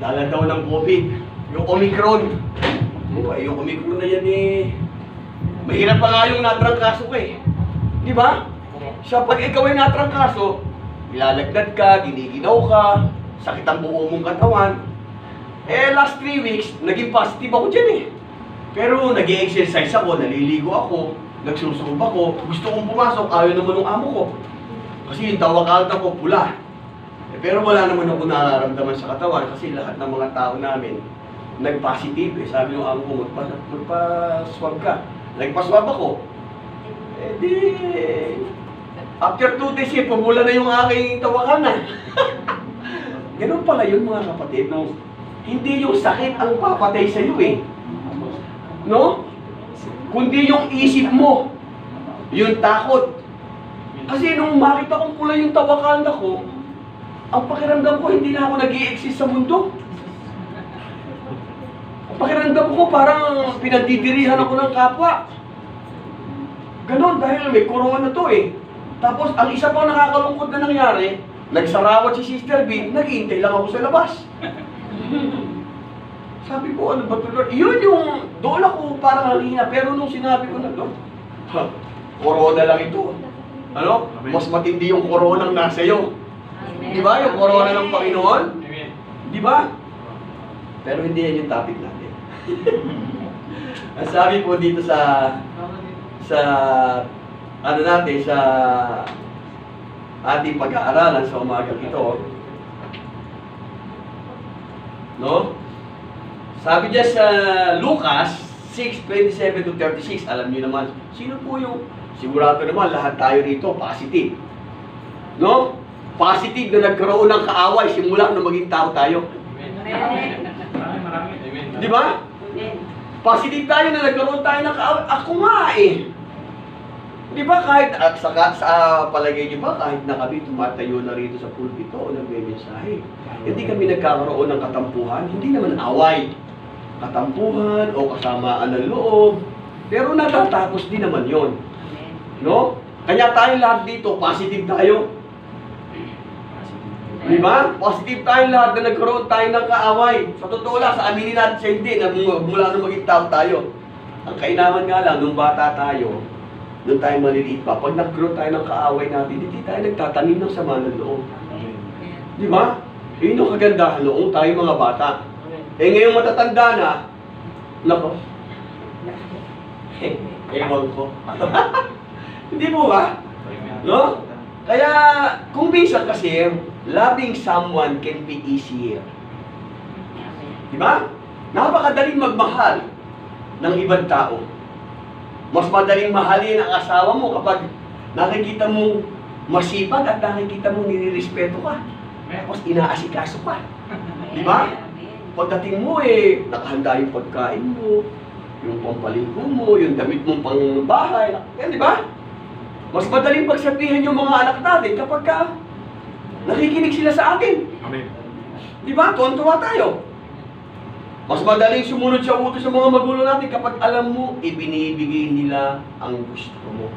dala daw ng COVID. Yung Omicron. Yung Omicron na yan eh. Mahirap pa nga yung natrangkaso ko eh. Di ba? Siya, pag ikaw ay natrangkaso, ilalagnat ka, giniginaw ka, sakit ang buo mong katawan. Eh, last 3 weeks, naging positive ako dyan eh. Pero nag-i-exercise ako, naliligo ako, nagsusub ako, gusto kong pumasok, ayaw naman ng amo ko. Kasi yung tawakalta ko, pula. Eh, pero wala naman ako nararamdaman sa katawan kasi lahat ng mga tao namin nag-positive eh. Sabi ng amo ko, magpa-swab ka. Nagpa-swab ako. Eh di, after 2 days eh, pumula na yung aking tawakanan. Ganun pala yun mga kapatid, no? Hindi yung sakit ang papatay sa'yo eh. No? Kundi yung isip mo, yung takot. Kasi nung makita kong pula yung tawakanda ko, ang pakiramdam ko hindi na ako nag-i-exist sa mundo. Ang pakiramdam ko parang pinagdidirihan ako ng kapwa. Ganon, dahil may corona to eh. Tapos ang isa pang nakakalungkot na nangyari, nagsarawat si Sister B, nag-iintay lang ako sa labas. Sabi ko, ano ba ito, Lord? Yun yung, doon ako parang halina. Pero nung sinabi ko na, Lord, corona lang ito. Ano? Mas matindi yung corona ang nasa iyo. Di ba? Yung corona ng Panginoon? Di ba? Pero hindi yan yung topic natin. Ang sabi po dito sa ano natin, sa ating pag-aaralan sa umagang ito, no? Sabi niya sa Lucas 6:27-36, alam niyo naman, sino po yung, sigurado naman, lahat tayo rito, positive. No? Positive na nagkaroon ng kaaway, simula na maging tao tayo. Di ba? Positive tayo na nagkaroon tayo ng kaaway. Ako nga eh. Di ba kahit, sa palagay niyo ba, kahit na kami tumatayo na rito sa pulpito o nagme-mensahe, hindi kami nagkakaroon ng katampuhan, hindi naman away. Katampuhan o kasamaan ng loob. Pero natatapos din naman yon, no? Kaya tayo lahat dito, positive tayo. Di ba? Positive tayo lahat na nagkaroon tayo ng kaaway. Sa totoo lang, sa aminin natin siya hindi, na mula nung maging tao tayo. Ang kainaman nga lang, nung bata tayo, nung tayo maliliit pa, pag nagkaroon tayo ng kaaway natin, hindi tayo nagtatanim ng sama ng loob. Di ba? Yun yung kagandahan noong tayo mga bata. Eh ngayong matatanda na, nako, ewan ko. Hindi mo ba? No? Kaya, kung minsan kasi, loving someone can be easier. Diba? Napakadaling magmahal ng ibang tao. Mas madaling mahalin ang asawa mo kapag nakikita mong masipag at nakikita mong nilirespeto ka. Tapos inaasikaso ka. Diba? Pagdating mo eh, nakahanda yung pagkain mo, yung pampaligo mo, yung damit mong pang bahay. Yan, di ba? Mas madaling pagsabihin yung mga anak natin kapag nakikinig sila sa atin. Amen. Di ba? Tuwan-tuwa tayo. Mas madaling sumunod sa utos sa mga magulang natin kapag alam mo, ibinibigay nila ang gusto mo.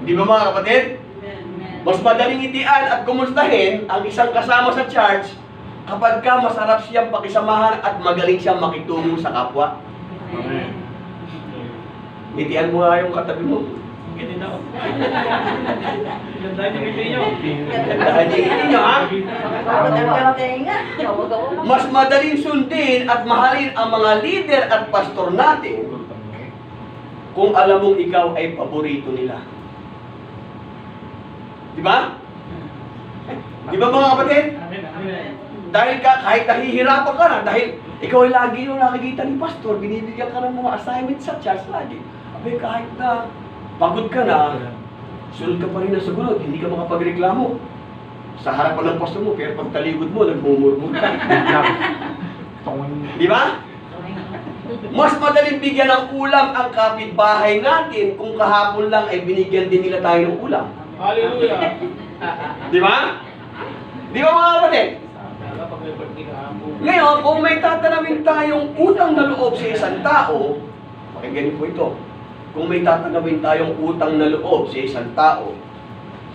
Di ba mga kapatid? Mas madaling itian at kumustahin ang isang kasama sa church kapag masarap siyang pakisamahan at magaling siyang makitungo sa kapwa. Amen. Itian mo nga yung katabi mo. Ganyan na ako. Gandahan yung ngiti nyo. Gandahan yung ngiti nyo, ha? Mas madaling sundin at mahalin ang mga leader at pastor natin kung alam mong ikaw ay paborito nila. Di ba? Di ba mga kapatid? Amen. Amen. Dahil kahit nahihirapan ka na, dahil ikaw ay lagi yung nakikita ni pastor, binibigyan ka ng mga assignment sa church lagi. Abay, kahit na pagod ka na, sunod ka pa rin na sa gulod, hindi ka makapagreklamo. Sa harapan ng pastor mo, pero pag taligod mo, nagmumurmur ka. Di ba? Mas madaling bigyan ng ulam ang kapitbahay natin kung kahapon lang ay binigyan din nila tayo ng ulam. Hallelujah. Di ba? Di ba mga kapatid? Ngayon, kung may tatanawin tayong utang na loob sa isang tao, pakinggan niyo po ito. Kung may tatanawin tayong utang na loob sa isang tao,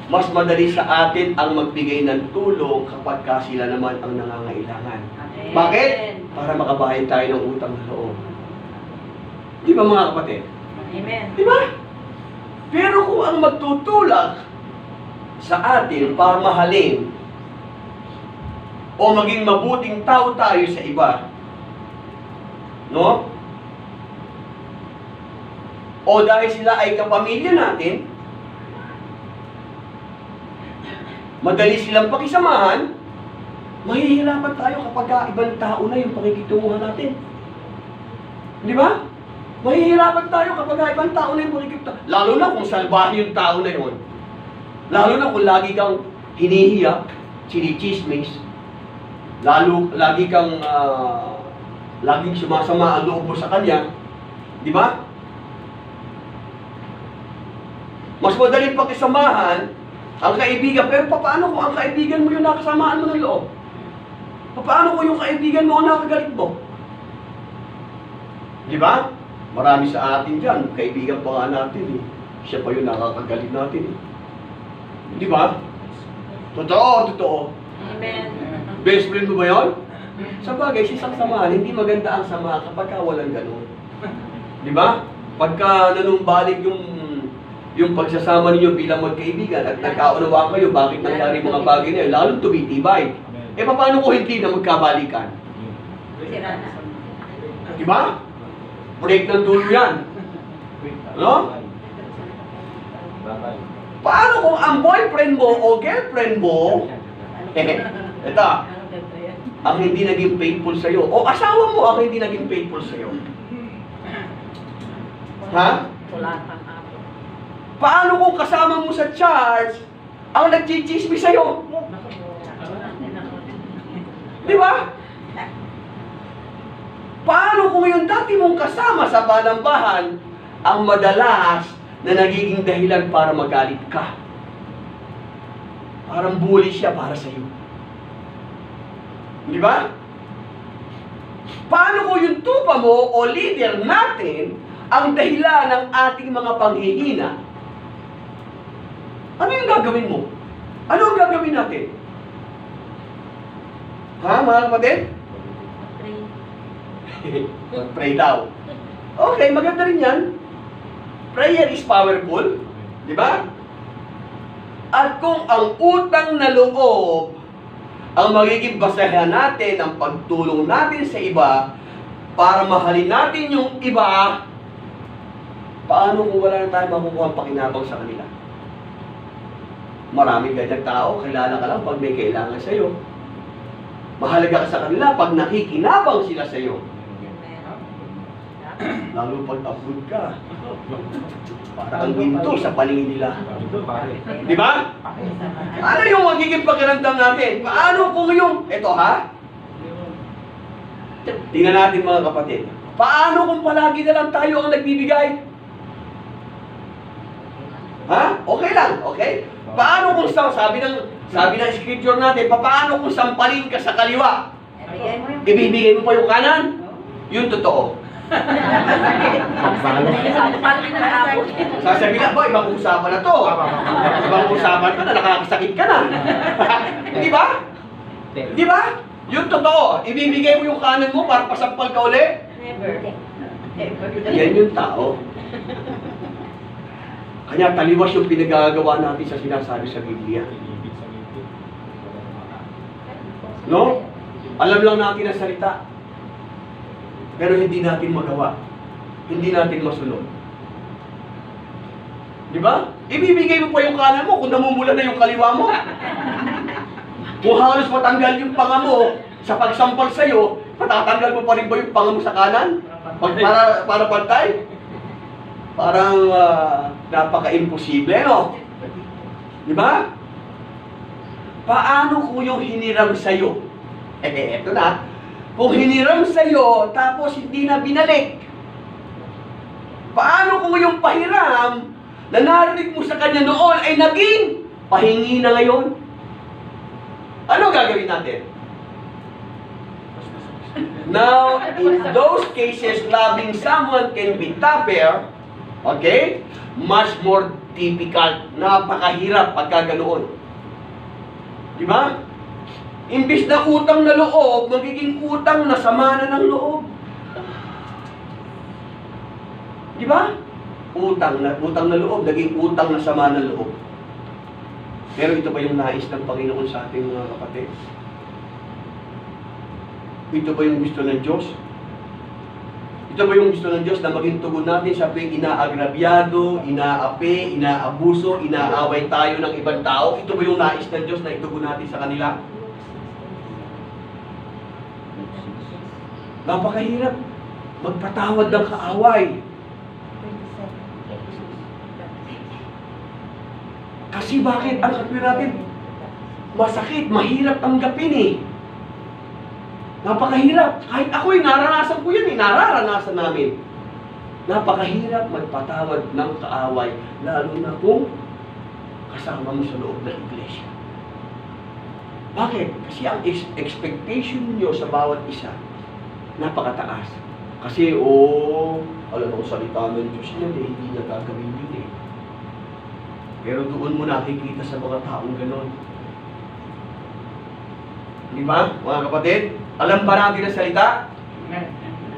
mas madali sa atin ang magbigay ng tulong kapag ka sila naman ang nangangailangan. Amen. Bakit? Para makabayad tayo ng utang na loob. Di ba mga kapatid? Amen. Di ba? Pero kung ang magtutulak sa atin para mahalin o maging mabuting tao tayo sa iba, no? O dahil sila ay kapamilya natin, madali silang pakisamahan, mahihirapan tayo kapag ibang tao na yung pakikitunguhan natin. Di ba? Mahihirapan tayo kapag ibang tao na yung pakikitunguhan. Lalo na kung salbahe yung tao na yun. Lalo na kung lagi kang hinihiyak, chinichismis, lagi kang laging sumasama ang loob mo sa kanya. Di ba? Mas madaling pakisamahan ang kaibigan, pero paano kung ang kaibigan mo yung nakasamaan mo ng loob? Paano kung yung kaibigan mo ang nakagalit mo? Di ba? Marami sa atin dyan, kaibigan pa nga natin eh. Siya pa yung nakakagalit natin eh. Di ba? Totoo, totoo. Amen. Best friend mo ba yun? Sa bagay, sa isang samahan, hindi maganda ang samahan kapag walang ganun. Di ba? Pagka nanumbalik yung pagsasama ninyo bilang magkaibigan at nagkaunawaan kayo, bakit nangyari mga bagay na yun, lalong tumitibay. Eh, paano kung hindi na magkabalikan? Sira na. Di ba? Break ng dulo yan. No? Paano kung ang boyfriend mo o girlfriend mo, ito, Ano ganito yan? ang hindi naging faithful sa'yo, o asawa mo ang hindi naging faithful sa'yo? Ha? Kulatan ako. Paano kung kasama mo sa church ang nagchichismis sa'yo? Di ba? Paano kung yung dati mong kasama sa balambahan ang madalas na nagiging dahilan para magalit ka? Parang bully siya para sa'yo. Di ba? Paano kung yung tupa mo o leader natin ang dahilan ng ating mga panghihina? Ano yung gagawin mo? Ano ang gagawin natin? Ha, mga kapatid? Pray daw. Okay, maganda rin yan. Prayer is powerful. Di ba? At kung ang utang na loob ang magiging basehan natin, ang pagtulong natin sa iba para mahalin natin yung iba, paano kung wala na tayo makukuha ang pakinabang sa kanila? Maraming ganyan tao, kilala ka lang pag may kailangan sa'yo. Mahalaga ka sa kanila pag nakikinabang sila sa'yo. Lalo pag abroad ka. Para ang ginto sa paningin nila. Di ba? Ano yung magiging pakiramdam natin? Paano kung yung... Ito ha? Tingnan natin mga kapatid. Paano kung palagi na lang tayo ang nagbibigay? Ha? Okay lang, okay? Paano kung sabi ng scripture natin, paano kung sampalin ka sa kaliwa? Ibigay mo yung... Ibibigay mo pa yung kanan? Yun totoo. Paano pinag-abot? Sasabihin na, ba, ibang usapan na to. Ibang usapan ka na, nakakasakit ka na. Di ba? Di ba? Yun totoo. Ibibigay mo yung kanan mo para pasampal ka uli? Never. Never. Yan yung tao. Kanya taliwas yung pinagagawa natin sa sinasabi sa Biblia. No? Alam lang natin ang salita. Pero hindi natin magawa. Hindi natin masunod. Di ba? Ibibigay mo pa yung kanan mo kung namumula na yung kaliwa mo. Kung halos matanggal yung panga mo sa pagsampal sa'yo, patatanggal mo pa rin ba yung panga mo sa kanan? Para pantay? Parang napaka-imposible, no? Di ba? Paano kung yung hiniram sa'yo? Eto na. Kung hiniram sa'yo, tapos hindi na binalik. Paano kung yung pahiram na narinig mo sa kanya noon ay naging pahingi na ngayon? Ano gagawin natin? Now, in those cases, loving someone can be tougher, okay? Much more Typical. Napakahirap pagka ganoon. Di ba? Imbis na utang na loob, magiging utang na sama na ng loob. Di ba? Utang na loob, naging utang na sama ng loob. Pero ito ba yung nais ng Panginoon sa ating mga kapatid? Ito ba yung gusto ng Diyos? Ito ba yung gusto ng Diyos na maging tugon natin sa tuwing inaagrabyado, inaapi, inaabuso, inaaway tayo ng ibang tao? Ito ba yung nais ng Diyos na itugon natin sa kanila? Napakahirap magpatawad ng kaaway. Kasi bakit? Ang katwin natin, masakit, mahirap tanggapin eh. Napakahirap. Kahit ako'y naranasan ko yan eh, nararanasan namin. Napakahirap magpatawad ng kaaway, lalo na kung kasama mo sa loob ng iglesia. Bakit? Kasi ang expectation nyo sa bawat isa, napakataas. Kasi, alam mo, salita ng Diyos niya, hindi niya gagawin yun eh. Pero doon mo nakikita sa mga taong gano'n. Di ba, mga kapatid? Alam ba natin ang salita? Amen.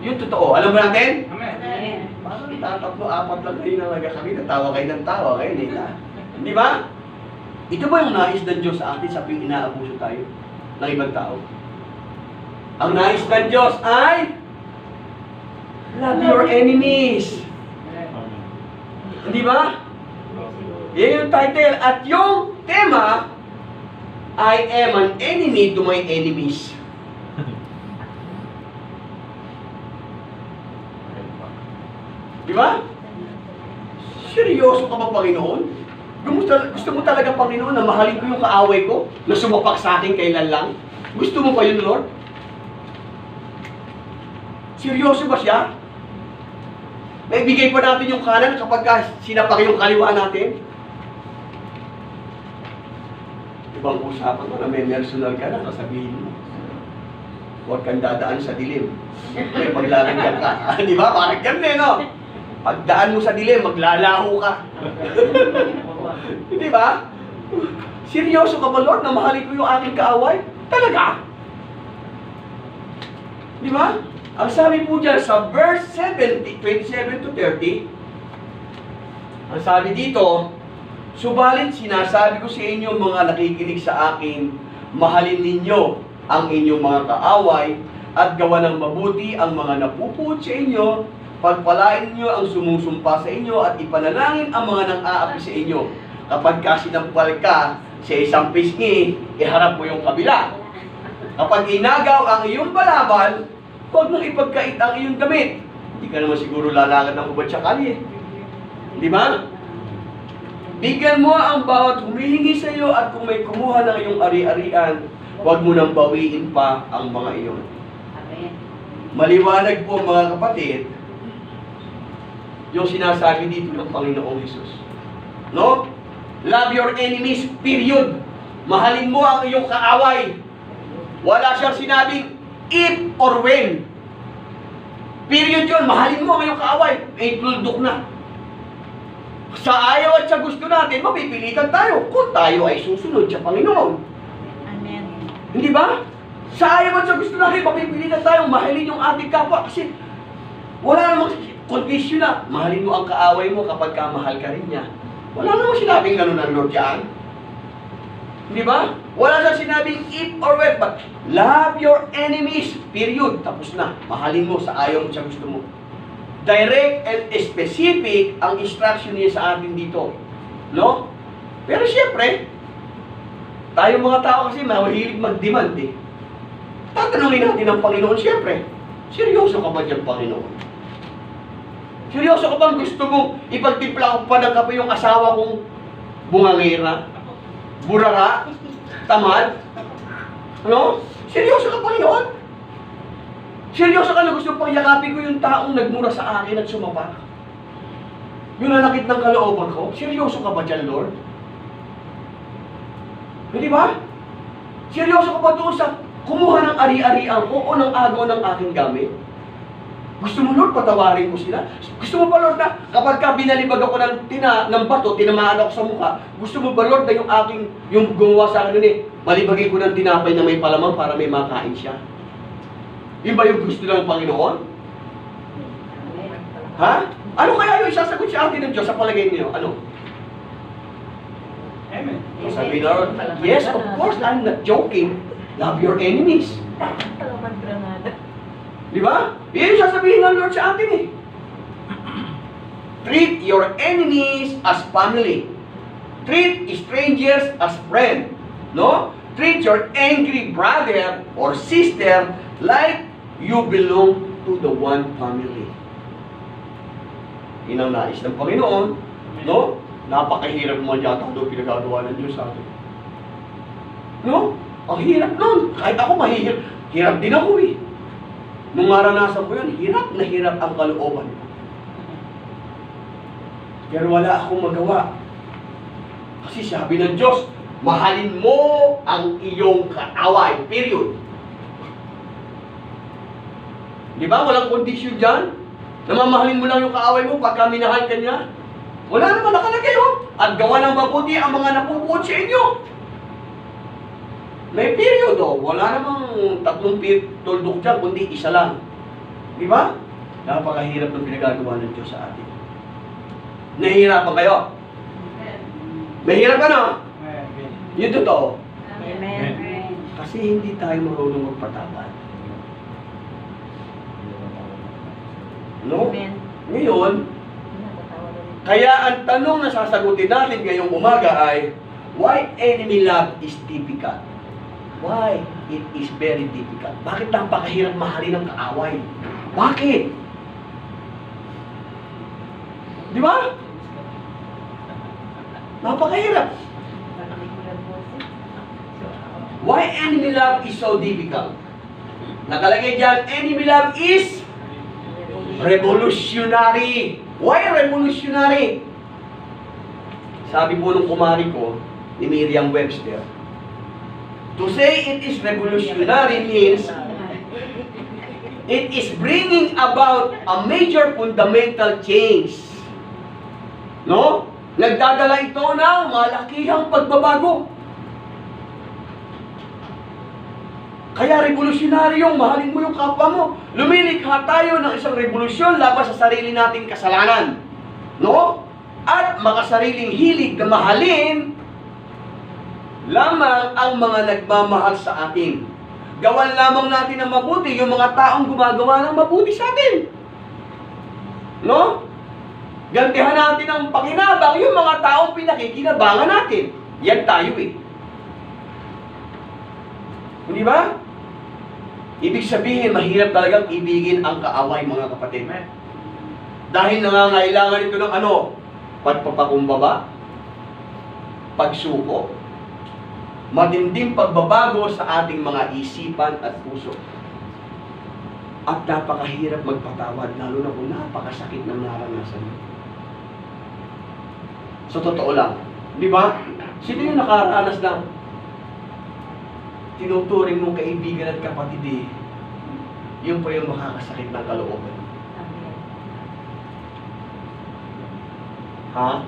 Yung totoo. Alam ba natin? Amen. Parang tatatlo, apat lang kayo na kami. Natawa kayo ng tawa. Kayo, di ba? Ito ba yung nais ng Diyos sa atin sa tuwing inaabuso tayo ng ibang tao? Ang nais ng Diyos ay love your enemies. Di ba? Yan yung title. At yung tema, I am an enemy to my enemies. Di ba? Seryoso ka ba, Panginoon? Gusto mo talaga, Panginoon, na mahalin ko yung kaaway ko na sumapak sa akin kailan lang? Gusto mo pa yun, Lord? Seryoso ba siya? Naibigay pa natin yung kanan kapag sinapak yung kaliwa natin? Ibang usapan mo na may personal ka na, sasabihin mo. Huwag kang dadaan sa dilim. May paglalagyan ka. Di ba? Parang ganun no? Pagdaan mo sa dilim, maglalaho ka. Di ba? Seryoso ka ba, Lord, na mahalin ko yung aking kaaway? Talaga? Di ba? Ang sabi po dyan sa verse 27 to 30, ang sabi dito, subalit sinasabi ko sa inyo mga nakikinig sa akin, mahalin ninyo ang inyong mga kaaway at gawa ng mabuti ang mga napupuot sa inyo, pagpalain ninyo ang sumusumpa sa inyo at ipanalangin ang mga nang-aapi sa inyo. Kapag sinampal ka sa isang pisngi, iharap mo yung kabila. Kapag inagaw ang iyong balaban, huwag mong ipagkait ang iyong damit. Hindi ka naman siguro lalakad ng ubad sa kalye. Di ba? Bigyan mo ang bawat humihingi sa iyo at kung may kumuha ng iyong ari-arian, huwag mo nang bawiin pa ang mga iyon. Amen. Maliwanag po mga kapatid, yung sinasabi dito ng Panginoong Hesus. No? Love your enemies, period. Mahalin mo ang iyong kaaway. Wala siyang sinabing if or when. Period yun. Mahalin mo ang iyong kaaway. Tuldok na. Sa ayaw at sa gusto natin, mapipilitan tayo kung tayo ay susunod sa Panginoon. Amen. Hindi ba? Sa ayaw at sa gusto natin, mapipilitan tayo mahalin yung ating kapwa. Kasi wala namang condition na. Mahalin mo ang kaaway mo kapag kamahal ka rin niya. Wala namang sinabing gano'n ang Lord yan. Di ba? Wala siyang sinabing if or when, but love your enemies, period. Tapos na. Mahalin mo sa ayaw mo sa gusto mo. Direct and specific ang instruction niya sa atin dito. No? Pero siyempre, tayo mga tao kasi mahilig mag-demand eh. Tatanungin natin ang Panginoon siyempre. Seryoso ka ba dyan, Panginoon? Seryoso ka bang gusto mong ipagtimpla ko pa ng kape yung asawa kong bungangera? Burara? Tamad? Ano? Seryoso ka, Panginoon? Seryoso ka na gusto pang yakapin ko yung taong nagmura sa akin at sumapak? Yung nanakit ng kalooban ko? Seryoso ka ba dyan, Lord? Hindi ba? Seryoso ka ba doon sa kumuha ng ari-arian ko o ng agaw ng aking gamit? Gusto mo, Lord, patawarin ko sila? Gusto mo ba, Lord, na kapag ka binalibag ako ng bato, tinamaan ako sa mukha, gusto mo ba, Lord, na yung gumawa sa akin nun malibagin ko ng tinapay na may palamang para may makain siya? Yun ba yung gusto ng Panginoon? Ha? Ano kaya yung isasagot sa atin ng Diyos sa palagay niyo? Ano? Amen. Sabi na, Lord, yes, of course, I'm not joking. Love your enemies. Talaman granada. Di ba? Yan yung sasabihin ng Lord sa atin Treat your enemies as family. Treat strangers as friend. No? Treat your angry brother or sister like you belong to the one family. Yun ang nais ng Panginoon. No? Napakahirap mo yata doon pinagagawa ng Diyos sa atin. No? Ang hirap nun. Kahit ako mahihirap. Hirap din ako Nung maranasan ko yun, hirap na hirap ang kalooban ko. Pero wala akong magawa. Kasi sabi ng Diyos, mahalin mo ang iyong kaaway. Period. Di ba? Walang kondisyon dyan. Namamahalin mo lang yung kaaway mo pagka minahal ka niya. Wala naman nakalagay At gawa ng mabuti ang mga napupuot sa inyo. May period Wala namang 3 tuldok dyan, kundi isa lang. Di ba? Napakahirap ng pinagagawa ng Diyos sa atin. Nahihirapan kayo? Mahirap ka na? Amen. Yun totoo. Amen. Kasi hindi tayo marunong magpatawad. No? Amen. Ngayon, kaya ang tanong na sasagutin natin ngayong umaga ay, why enemy love is difficult? Why it is very difficult? Bakit napakahirap mahalin ng kaaway? Bakit? Di ba? Napakahirap. Why enemy love is so difficult? Nakalagay dyan, enemy love is revolutionary. Why revolutionary? Sabi po nung kumari ko, ni Miriam Webster, to say it is revolutionary means it is bringing about a major fundamental change. No? Nagdadala ito ng malakihang pagbabago. Kaya revolutionary yung mahalin mo yung kapwa mo. Lumilikha tayo ng isang revolusyon laban sa sarili nating kasalanan. No? At makasariling hilig na mahalin lamang ang mga nagmamahal sa atin. Gawan lamang natin ng mabuti yung mga taong gumagawa ng mabuti sa atin. No? Gantihan natin ang pakinabang yung mga taong pinakikinabangan natin. Yan tayo Hindi ba? Ibig sabihin, mahirap talagang ibigin ang kaaway, mga kapatid. Dahil nangangailangan ito ng pagpapakumbaba, pagsuko, matinding pagbabago sa ating mga isipan at puso. At napakahirap magpatawad, lalo na kung napakasakit ng naranasan mo. So, totoo lang. Di ba? Sino yung nakaranas ng tinuturing mong kaibigan at kapatid yun po yung makakasakit ng kalooban. Ha?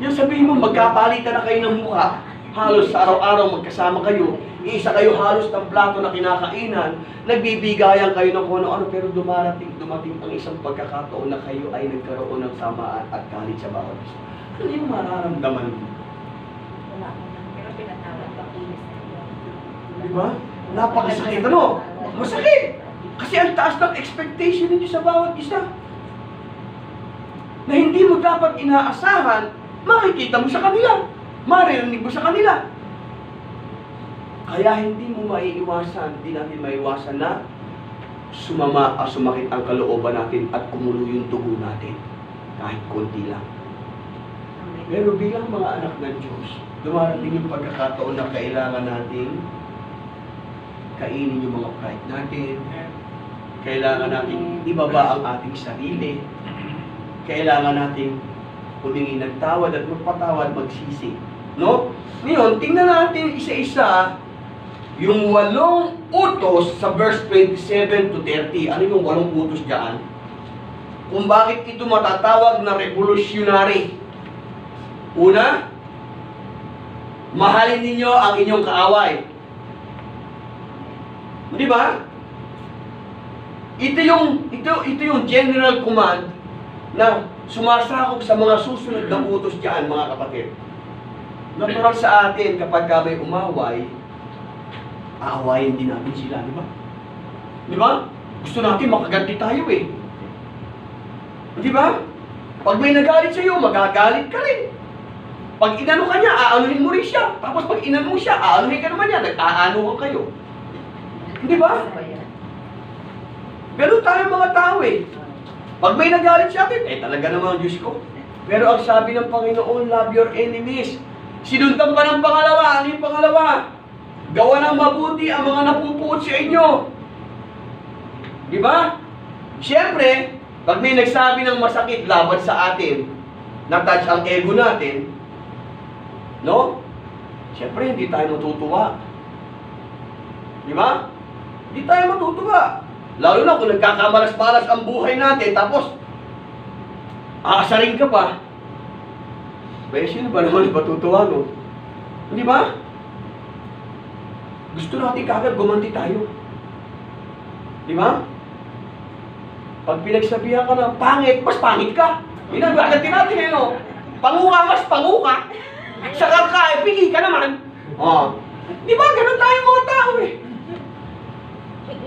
Yung sabihin mo, magkapalitan na kayo ng mukha, halos sa araw-araw magkasama kayo, isa kayo halos ng plato na kinakainan, nagbibigayan kayo ng kung ano-ano, pero dumating ang isang pagkakataon na kayo ay nagkaroon ng samaan at galit sa bawat isa. Ano yung mararamdaman mo? Wala ko na. Pero pinatawad pa Diba? Napakasakit. Masakit! Kasi ang taas ng expectation ninyo sa bawat isa. Na hindi mo dapat inaasahan, makikita mo sa kanila. Maririnig mo sa kanila. Kaya hindi mo maiiwasan, hindi natin maiwasan na sumakit ang kalooban natin at kumulo yung dugo natin. Kahit konti lang. Pero bilang mga anak ng Diyos, dumarating yung pagkakataon na kailangan natin kainin yung mga pride natin. Kailangan natin ibaba ang ating sarili. Kailangan natin humingi ng tawad at magpatawad, magsisi. No? Ngayon, tingnan natin isa-isa Yung 8 utos sa verse 27 to 30, ano yung 8 utos dyan? Kung bakit ito matatawag na revolutionary. Una, mahalin ninyo ang inyong kaaway. Di ba? Ito yung general command na sumasakop sa mga susunod na utos dyan, mga kapatid. Natural sa atin kapag may umaway, aawayin din natin sila, di ba? Di ba? Gusto natin makaganti tayo eh. Di ba? Pag may nagalit sa iyo, magagalit ka rin. Pag inano ka niya, aanuhin mo rin siya. Tapos pag inano mo siya, aanuhin ka naman niya. Nag-aano ka kayo. Di ba? Ganun tayo mga tao eh. Pag may nagalit sa atin, talaga naman Diyos ko. Pero ang sabi ng Panginoon, love your enemies. Sinundan pa ng pangalawa. Ano yung pangalawa? Gawa ng mabuti ang mga napupuot sa inyo. Di ba? Siyempre, pag may nagsabi ng masakit laban sa atin, na-touch ang ego natin, no? Siyempre, hindi tayo matutuwa. Di ba? Hindi tayo matutuwa. Lalo na kung nagkakamalas-malas ang buhay natin, tapos aasarin ka pa. Kaya sino ba naman matutuwa, no? Di ba? Gusto natin kagad gumanti tayo. Di ba? Pag pinagsabihan ka ng pangit, mas pangit ka. Ginagatin natin eh, no? Pangu ka, mas pangu ka. Sakal ka, pili ka naman. Oh. Di ba? Ganun tayo mga tao eh.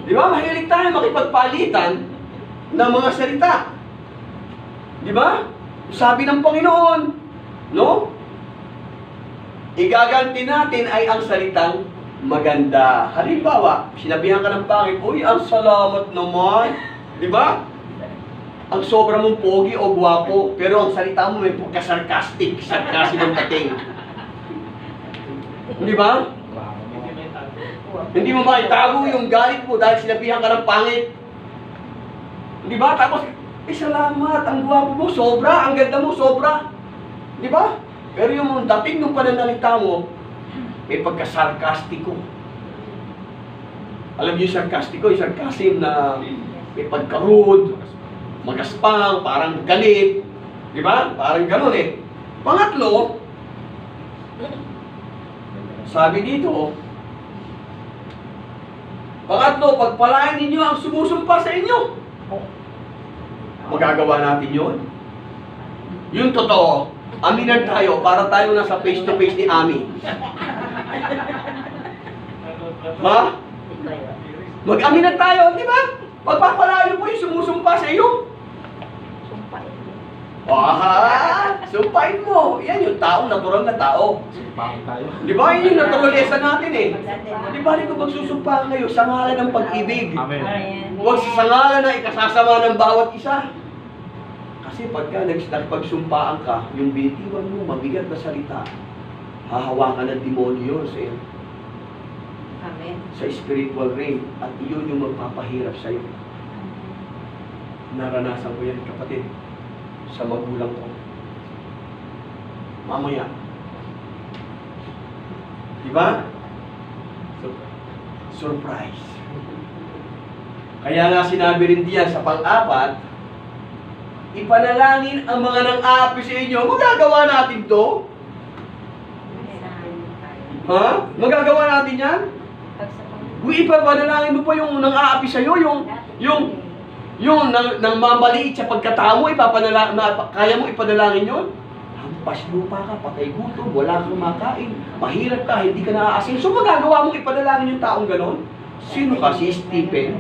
Di ba? Mahilig tayo makipagpalitan ng mga salita. Di ba? Sabi ng Panginoon, no? Igaganti natin ay ang salitang maganda. Halimbawa, sinabihan ka ng pangit, uy, ang salamat naman. Di ba? Ang sobra mong pogi o gwapo, pero ang salita mo may pagka-sarcastic, sarcastic ang dating. Di ba? Hindi mo maitago yung galit mo dahil sinabihan ka ng pangit. Di ba? Tapos, salamat, ang gwapo mo, sobra, ang ganda mo, sobra. Di ba? Pero yung dating ng pananalita mo, may pagka-sarkastiko. Alam niyo yung sarkastiko, yung sarcasm na may pagka-rude, magaspang, parang galit. Di ba? Parang gano'n eh. Pangatlo, sabi dito, pagpalain ninyo ang sumusumpa sa inyo. Magagawa natin yun. Yung totoo, aminan tayo para tayo nasa face-to-face ni Ami. Ha? Mag-aminan tayo, di ba? Pagpapalain po yung sumusumpa sa iyo. Sumpain mo. Sumpain mo. Yan yung taong natural na tao. Bakit tayo? Di ba? Yun yung naturalesa natin eh. Di ba rin kung magsusumpa kayo sa ngalan ng pag-ibig? Amen. Huwag sa ngalan na ikasasama ng bawat isa. Kasi pagka nagpagsumpaan ka, yung bitiwan mo, mabigat na salita, hahawakan ng demonyo sa iyo. Amen. Sa spiritual realm. At iyon yung magpapahirap sa iyo. Naranasan ko yan, kapatid, sa magulang ko. Mamaya. Diba? Surprise. Kaya nga sinabi rin diyan sa pang-apat, ipanalangin ang mga nang-aapi sa inyo. Magagawa natin to? Ha? Magagawa natin yan? Kung ipapanalangin mo pa yung nang-aapi sa'yo, yung nang mamaliit sa pagkatao mo, kaya mo ipanalangin yun? Hampas lupa ka, patay gutom, wala kang makain, mahirap ka, hindi ka naaasin. So magagawa mong ipanalangin yung taong ganon? Sino ka? Si Stephen?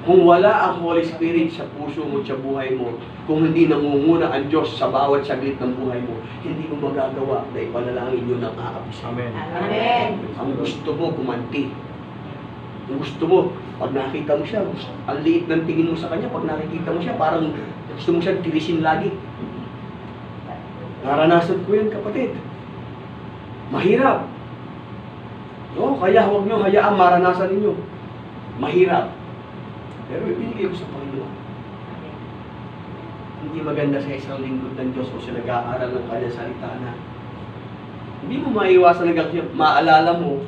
Kung wala ang Holy Spirit sa puso mo at sa buhay mo, kung hindi nangunguna ang Diyos sa bawat saglit ng buhay mo, hindi mo magagawa na ipanalangin yun ng aapi sa'yo. Amen. Amen. Ang gusto mo, kumanti. Ang gusto mo, pag nakita mo siya, ang liit ng tingin mo sa kanya, pag nakikita mo siya, parang gusto mo siya tirisin lagi. Naranasan ko yan, kapatid. Mahirap. No, kaya huwag nyo hayaan maranasan ninyo. Mahirap. Pero ibinigay ko sa Panginoon. Hindi maganda sa isang lingkod ng Diyos o sa nag-aaral ng kanyang salita na Hindi mo maiwasan hanggang maalala mo,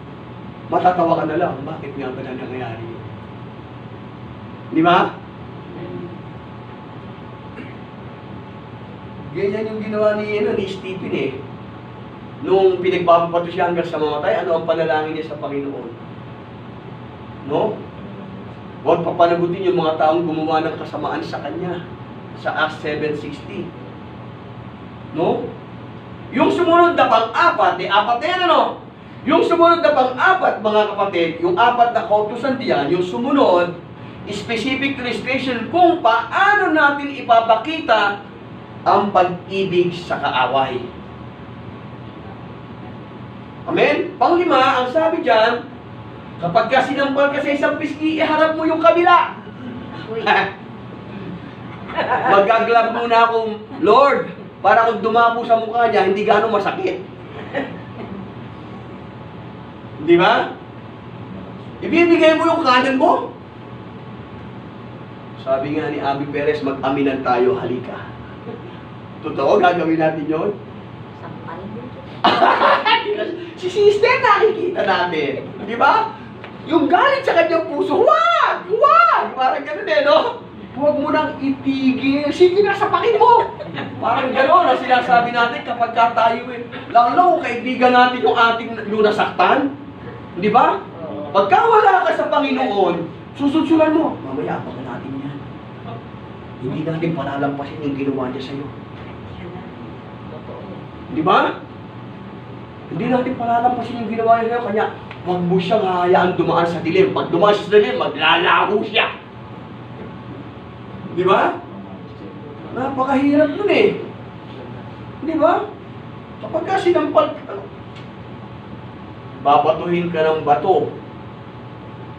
matatawa ka na lang. Bakit nga ba na nangyayari yun? Di ba? Ganyan yung ginawa ni Stephen eh. Nung pinagpapapato siya hanggang sa mamatay, ano ang panalangin niya sa Panginoon? No? Huwag papanagutin yung mga taong gumawa ng kasamaan sa kanya. Sa Acts 7:60. No? Yung sumunod na pang-apat, apat na yan ano? Yung sumunod na pang-apat, mga kapatid, yung apat na kautusan diyan, yung sumunod, specific illustration kung paano natin ipapakita ang pag-ibig sa kaaway. Amen? Panglima, ang sabi diyan, kapag ka sinampal ka sa isang pisngi, iharap mo yung kabila. Uy. Magaglab muna akong, Lord, para kung dumapo sa mukha niya, hindi gano'ng masakit. Di ba? Ibibigay mo yung kanan mo. Sabi nga ni Abby Perez, mag-aminan tayo, halika. Totoo, gagawin natin yun. Sampal din. Si sister nakikita natin. Di ba? Yung galit sa kanyang puso, wag! Wag! Parang gano'n eh, no? Huwag mo nang itigil. Sige na, sapakin mo! Parang gano'n ang sinasabi natin kapag ka tayo eh. Lalo kung kaibigan natin yung ating yung nasaktan. Di ba? Pagka wala ka sa Panginoon, susunsulan mo. Mamaya, baka natin yan. Hindi natin palalampasin yung ginawa niya sa'yo. Di ba? Hindi natin palalampasin yung ginawa niya sa'yo. Kanya, huwag mo siyang hahayaan dumaan sa dilim. Pag dumaan sa dilim, maglalaho siya. Di ba? Napakahirap nun eh. Di ba? Kapag ka sinampal ka, babatuhin ka ng bato.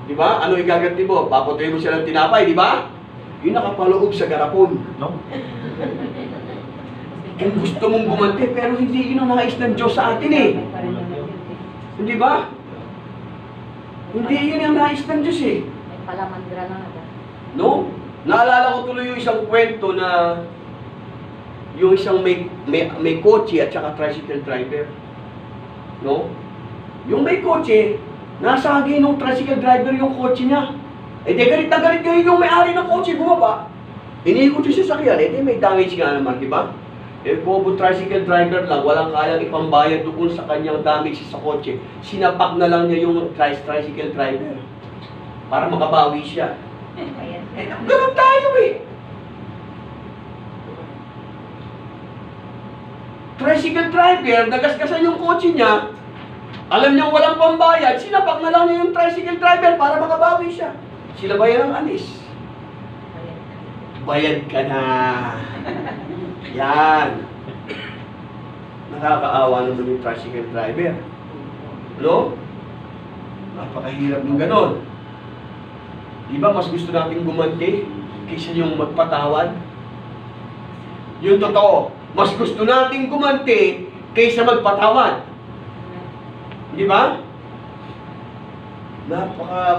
Di ba? Ano igaganti mo? Babatuhin mo siya ng tinapay, di ba? Yung nakapaloob sa garapon. No? Kung gusto mong gumanti, pero hindi yun ang nais ng Diyos sa atin eh. Hindi ba? Hindi yun ang nais ng Diyos eh. May palaman granada. No? Naalala ko tuloy yung isang kwento na yung isang may kotse at saka tricycle driver. No? Yung may kotse, nasagi nung tricycle driver yung kotse niya. Eh di galit na galit ngayon yung may-ari ng kotse bumaba. Iniikot yung sasakyan, eh di may damage nga naman, di ba? Eh bobo tricycle driver lang, walang kayang ipambayad doon sa kanyang damage sa kotse. Sinapak na lang niya yung tricycle driver para makabawi siya. Ganun tayo eh. Tricycle driver, nagasgasan yung kotse niya, alam niyang walang pambayad, sinapak na lang niya yung tricycle driver para makabawi siya. Sila ba yan ang alis? Bayad ka na. Yan. Nakakaawa naman yung tricycle driver. No? Napakahirap ng ganon. Di ba mas gusto natin gumanti kaysa yung magpatawad? Yung totoo, mas gusto natin gumanti kaysa magpatawad. Di ba?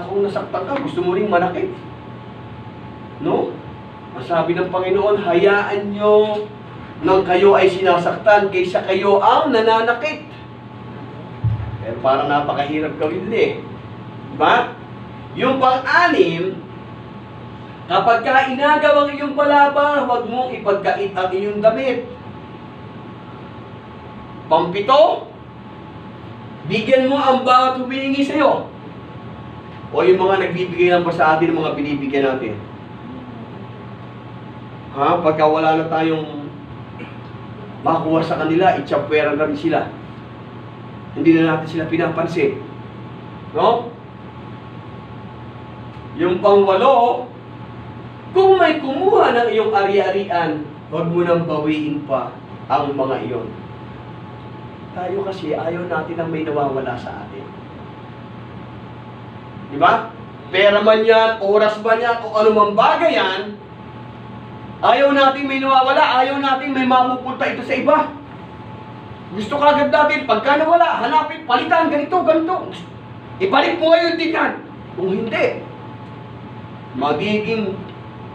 Kung nasaktan ka, gusto mo ring manakit. No? Masabi ng Panginoon, hayaan nyo nang kayo ay sinasaktan kaysa kayo ang nananakit. Pero parang napakahirap gawin eh. Diba? Yung pang-anim, kapag ka inagaw ang iyong palaba, huwag mong ipagkait ang iyong damit. Pang-pito, bigyan mo ang bawat humihingi sa'yo. O yung mga nagbibigay ng sa atin, mga binibigyan natin. Ha? Pagka wala na tayong makuha sa kanila, itsapwera na rin sila. Hindi na natin sila pinapansin. No? Yung pang-walo, kung may kumuha ng iyong ari-arian, huwag mo nang bawiin pa ang mga iyon. Tayo kasi ayaw natin na may nawawala sa atin. Di ba? Pera man yan, oras man yan, o anumang bagay yan, ayaw natin may nawawala, ayaw natin may mapupunta ito sa iba. Gusto kagad natin, pagka nawala, hanapin, palitan, ganito, ganito. Ibalik mo ngayon din yan. Kung hindi, magiging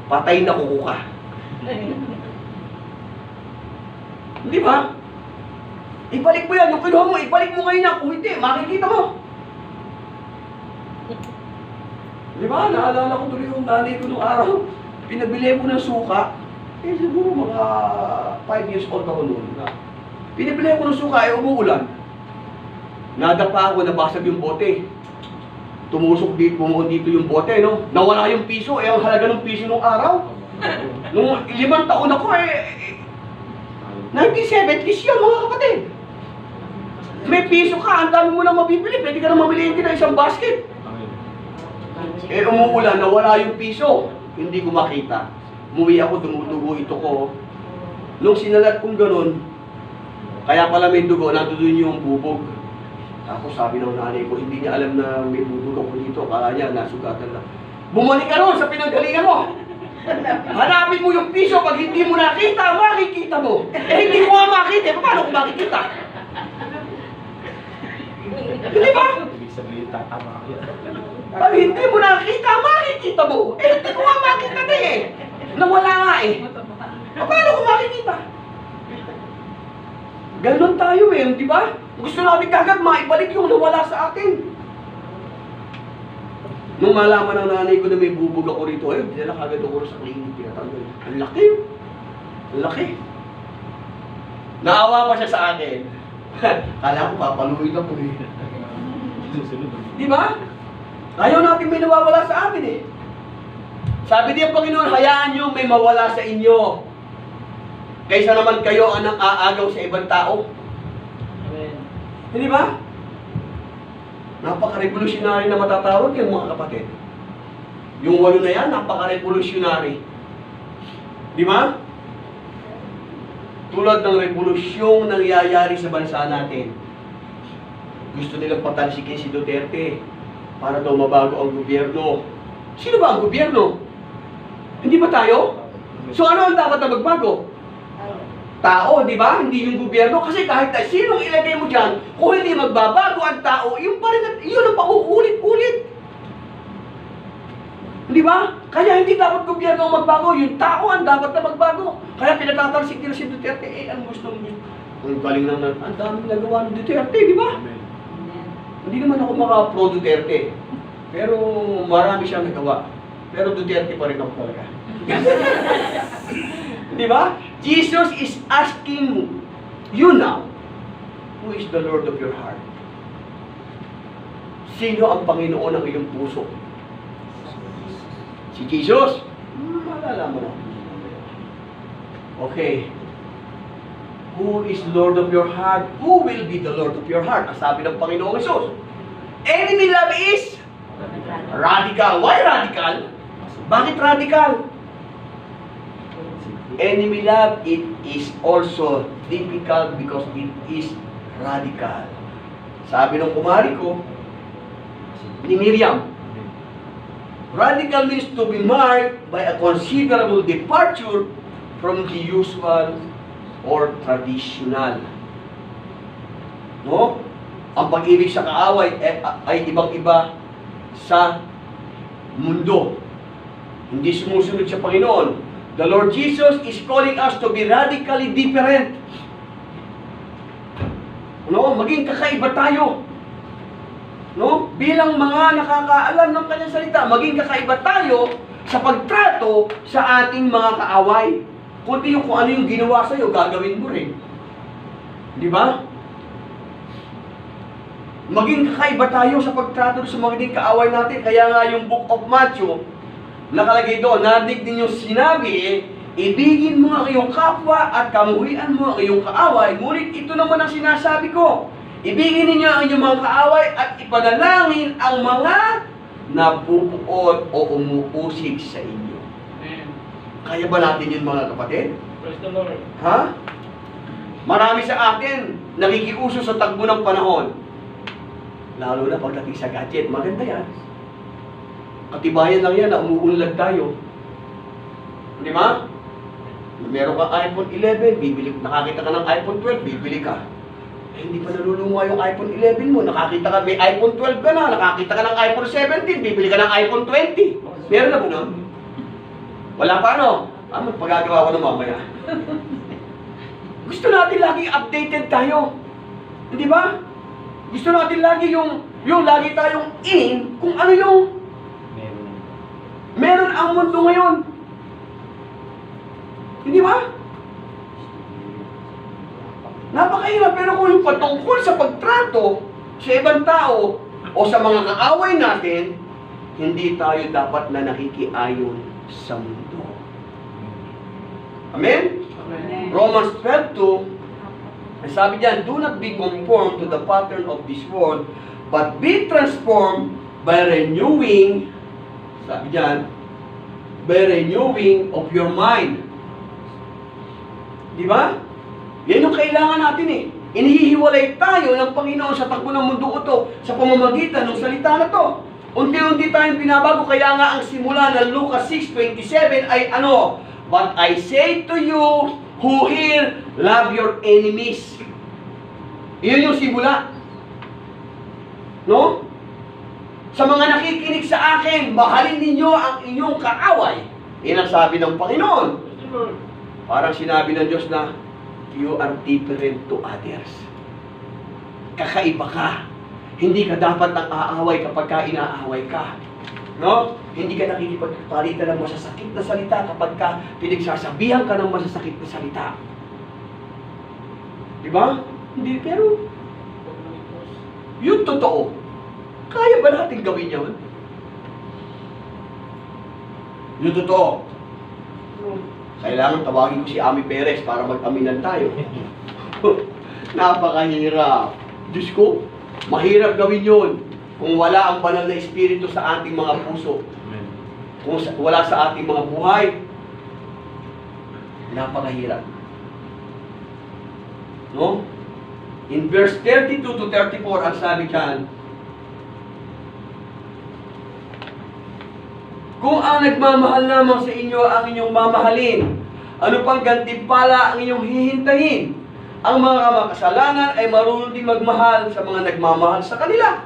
patay na kuko ka. Di ba? Ibalik mo yan, yung kinuha mo, ibalik mo ngayon yan. Kung hindi, makikita mo. Di ba? Naalala ko tuloy yung nanay ko nung araw. Pinabili ko ng suka. Eh, siguro mga 5 years old ako noon. Pinabili ko ng suka, eh, umuulan. Nadapa ako, nabasag yung bote. Tumusok dito, pumuon dito yung bote, no? Nawala yung piso, eh, ang halaga ng piso nung araw. Nung 5 taon ako, 1970s yun, mga kapatid. May piso ka, ang dami mo na mabibili, pwede ka na mamiliin din ng isang basket. Eh, umuulan, nawala yung piso. Hindi ko makita. Umuwi ako, dumudugo ito ko. Nung sinalat kong ganun, kaya pala may dugo, nandoon yung bubog. Tapos sabi ng nanay ko, hindi niya alam na may bubog ako dito. Kala niya, nasugatan lang. Bumalik ka ron sa pinanggalingan mo. Hanapin mo yung piso, pag hindi mo nakita, makikita mo. Eh, hindi ko nga makita, paano ko makikita? Hindi ba? Ibig sabihin, tatama ka yan. Pag hindi mo nakita, makikita mo. Eh, hindi ko nga makita na eh. Nawala nga eh. Paano ko makikita? Ganon tayo eh, di ba? Gusto natin kagad maibalik yung nawala sa atin. Nung malaman ng nanay ko na may bubog ako rito, ayun, dinala kagad ako sa clinic, pinatanggal. Ang laki. Ang laki. Naawa pa siya sa akin. Kala ko papaluin ako eh. Susunod. Di ba? Ayaw natin may nawawala sa atin eh. Sabi niya, Panginoon, hayaan niyo may mawala sa inyo. Kaysa naman kayo ang aagaw sa ibang tao. Amen. Hindi ba? Napaka-revolutionary na matatawag yan, mga kapatid. Yung 8 na yan, napaka-revolutionary. Di ba? Tulad ng revolusyong nangyayari sa bansa natin. Gusto nilang patalsikin si Duterte para daw mabago ang gobyerno. Sino ba ang gobyerno? Hindi ba tayo? So ano ang dapat na magbago? Tao, di ba? Hindi yung gobyerno. Kasi kahit na sinong ilagay mo dyan, kung hindi magbabago ang tao, yun pa rin, yun ang pauulit-ulit. Di ba? Kaya hindi dapat gobyerno ang magbago, yung tao ang dapat na magbago. Kaya pinatatalsik nila si Duterte, ang gusto. Ang galing lang na, ang daming nagawa ng Duterte, di ba? Amen. Hindi naman ako pro Duterte. Pero marami siyang nagawa. Pero Duterte pa rin ako talaga. Di ba? Jesus is asking you now, who is the Lord of your heart? Sino ang Panginoon ng iyong puso? Si Jesus? Malalaman natin. Okay. Who is Lord of your heart? Who will be the Lord of your heart? Ang sabi ng Panginoong Jesus. Enemy love is radical. Why radical? Bakit radical? Enemy love, it is also difficult because it is radical. Sabi ng kumari ko, ni Miriam, radical means to be marked by a considerable departure from the usual or traditional. No? Ang pag-ibig sa kaaway ay ibang-iba sa mundo. Hindi sumusunod sa Panginoon. The Lord Jesus is calling us to be radically different. No? Maging kakaiba tayo. No? Bilang mga nakakaalam ng kanyang salita, maging kakaiba tayo sa pagtrato sa ating mga kaaway. Kundi yung kung ano yung ginawa sa'yo, gagawin mo rin. Di ba? Maging kakaiba tayo sa pagtrato sa mga din kaaway natin. Kaya nga yung Book of Matthew, nakalagay doon, narinig din yung sinabi, ibigin mo ang iyong kapwa at kamuhian mo ang iyong kaaway. Ngunit ito naman ang sinasabi ko, ibigin ninyo ang inyong mga kaaway at ipanalangin ang mga napupuot o umuusig sa inyo. Amen. Kaya ba natin yun, mga kapatid? Praise the Lord. Ha? Marami sa atin nakikiuso sa tagbo ng panahon. Lalo na pagdating sa gadget. Maganda yan. Katibayan lang yan na umuunlad tayo. Di ba? Meron kang iPhone 11, bibili, nakakita ka ng iPhone 12, bibili ka. Eh, hindi pa nalulunga yung iPhone 11 mo. Nakakita ka, may iPhone 12 ka na, nakakita ka ng iPhone 17, bibili ka ng iPhone 20. Meron na po nun? Wala pa, no? Magpagagawa ko na mamaya. Gusto natin laging updated tayo. Hindi ba? Gusto natin lagi yung lagi tayong in kung ano yung Meron. meron ang mundo ngayon. Hindi ba? Napakahirap, pero kung yung patungkol sa pagtrato sa ibang tao o sa mga kaaway natin, hindi tayo dapat na nakikiayon sa mundo. Amen? Amen. Romans 12:2, sabi diyan, do not be conformed to the pattern of this world, but be transformed by renewing, sabi diyan, by renewing of your mind. Di ba? Yan yung kailangan natin eh. Inihihiwalay tayo ng Panginoon sa takbo ng mundo ito sa pamamagitan ng salita na to. Unti-unti tayong binabago, kaya nga ang simula ng Lucas 6:27 ay ano? But I say to you who hear, love your enemies. Iyon yung simula. No? Sa mga nakikinig sa akin, mahalin ninyo ang inyong kaaway. Yan ang sabi ng Panginoon. Parang sinabi ng Diyos na, you are different to others. Kakaiba ka. Hindi ka dapat nang aaway kapag ka inaaway ka. No? Hindi ka nakikipagpalitan ng masasakit na salita kapag ka pinagsasabihan ka ng masasakit na salita. Di ba? Hindi, pero yung totoo, kaya ba natin gawin yun? Yung totoo, kailangan tawagin ko si Ami Perez para mag-aminan tayo. Napakahirap. Diyos ko, mahirap gawin yun kung wala ang banal na espiritu sa ating mga puso. Amen. Kung wala sa ating mga buhay, napakahirap. No? In verse 32 to 34, ang sabi dyan, kung ang nagmamahal lamang sa inyo ang inyong mamahalin, ano pang gantimpala ang inyong hihintahin? Ang mga makasalanan ay marunong din magmahal sa mga nagmamahal sa kanila.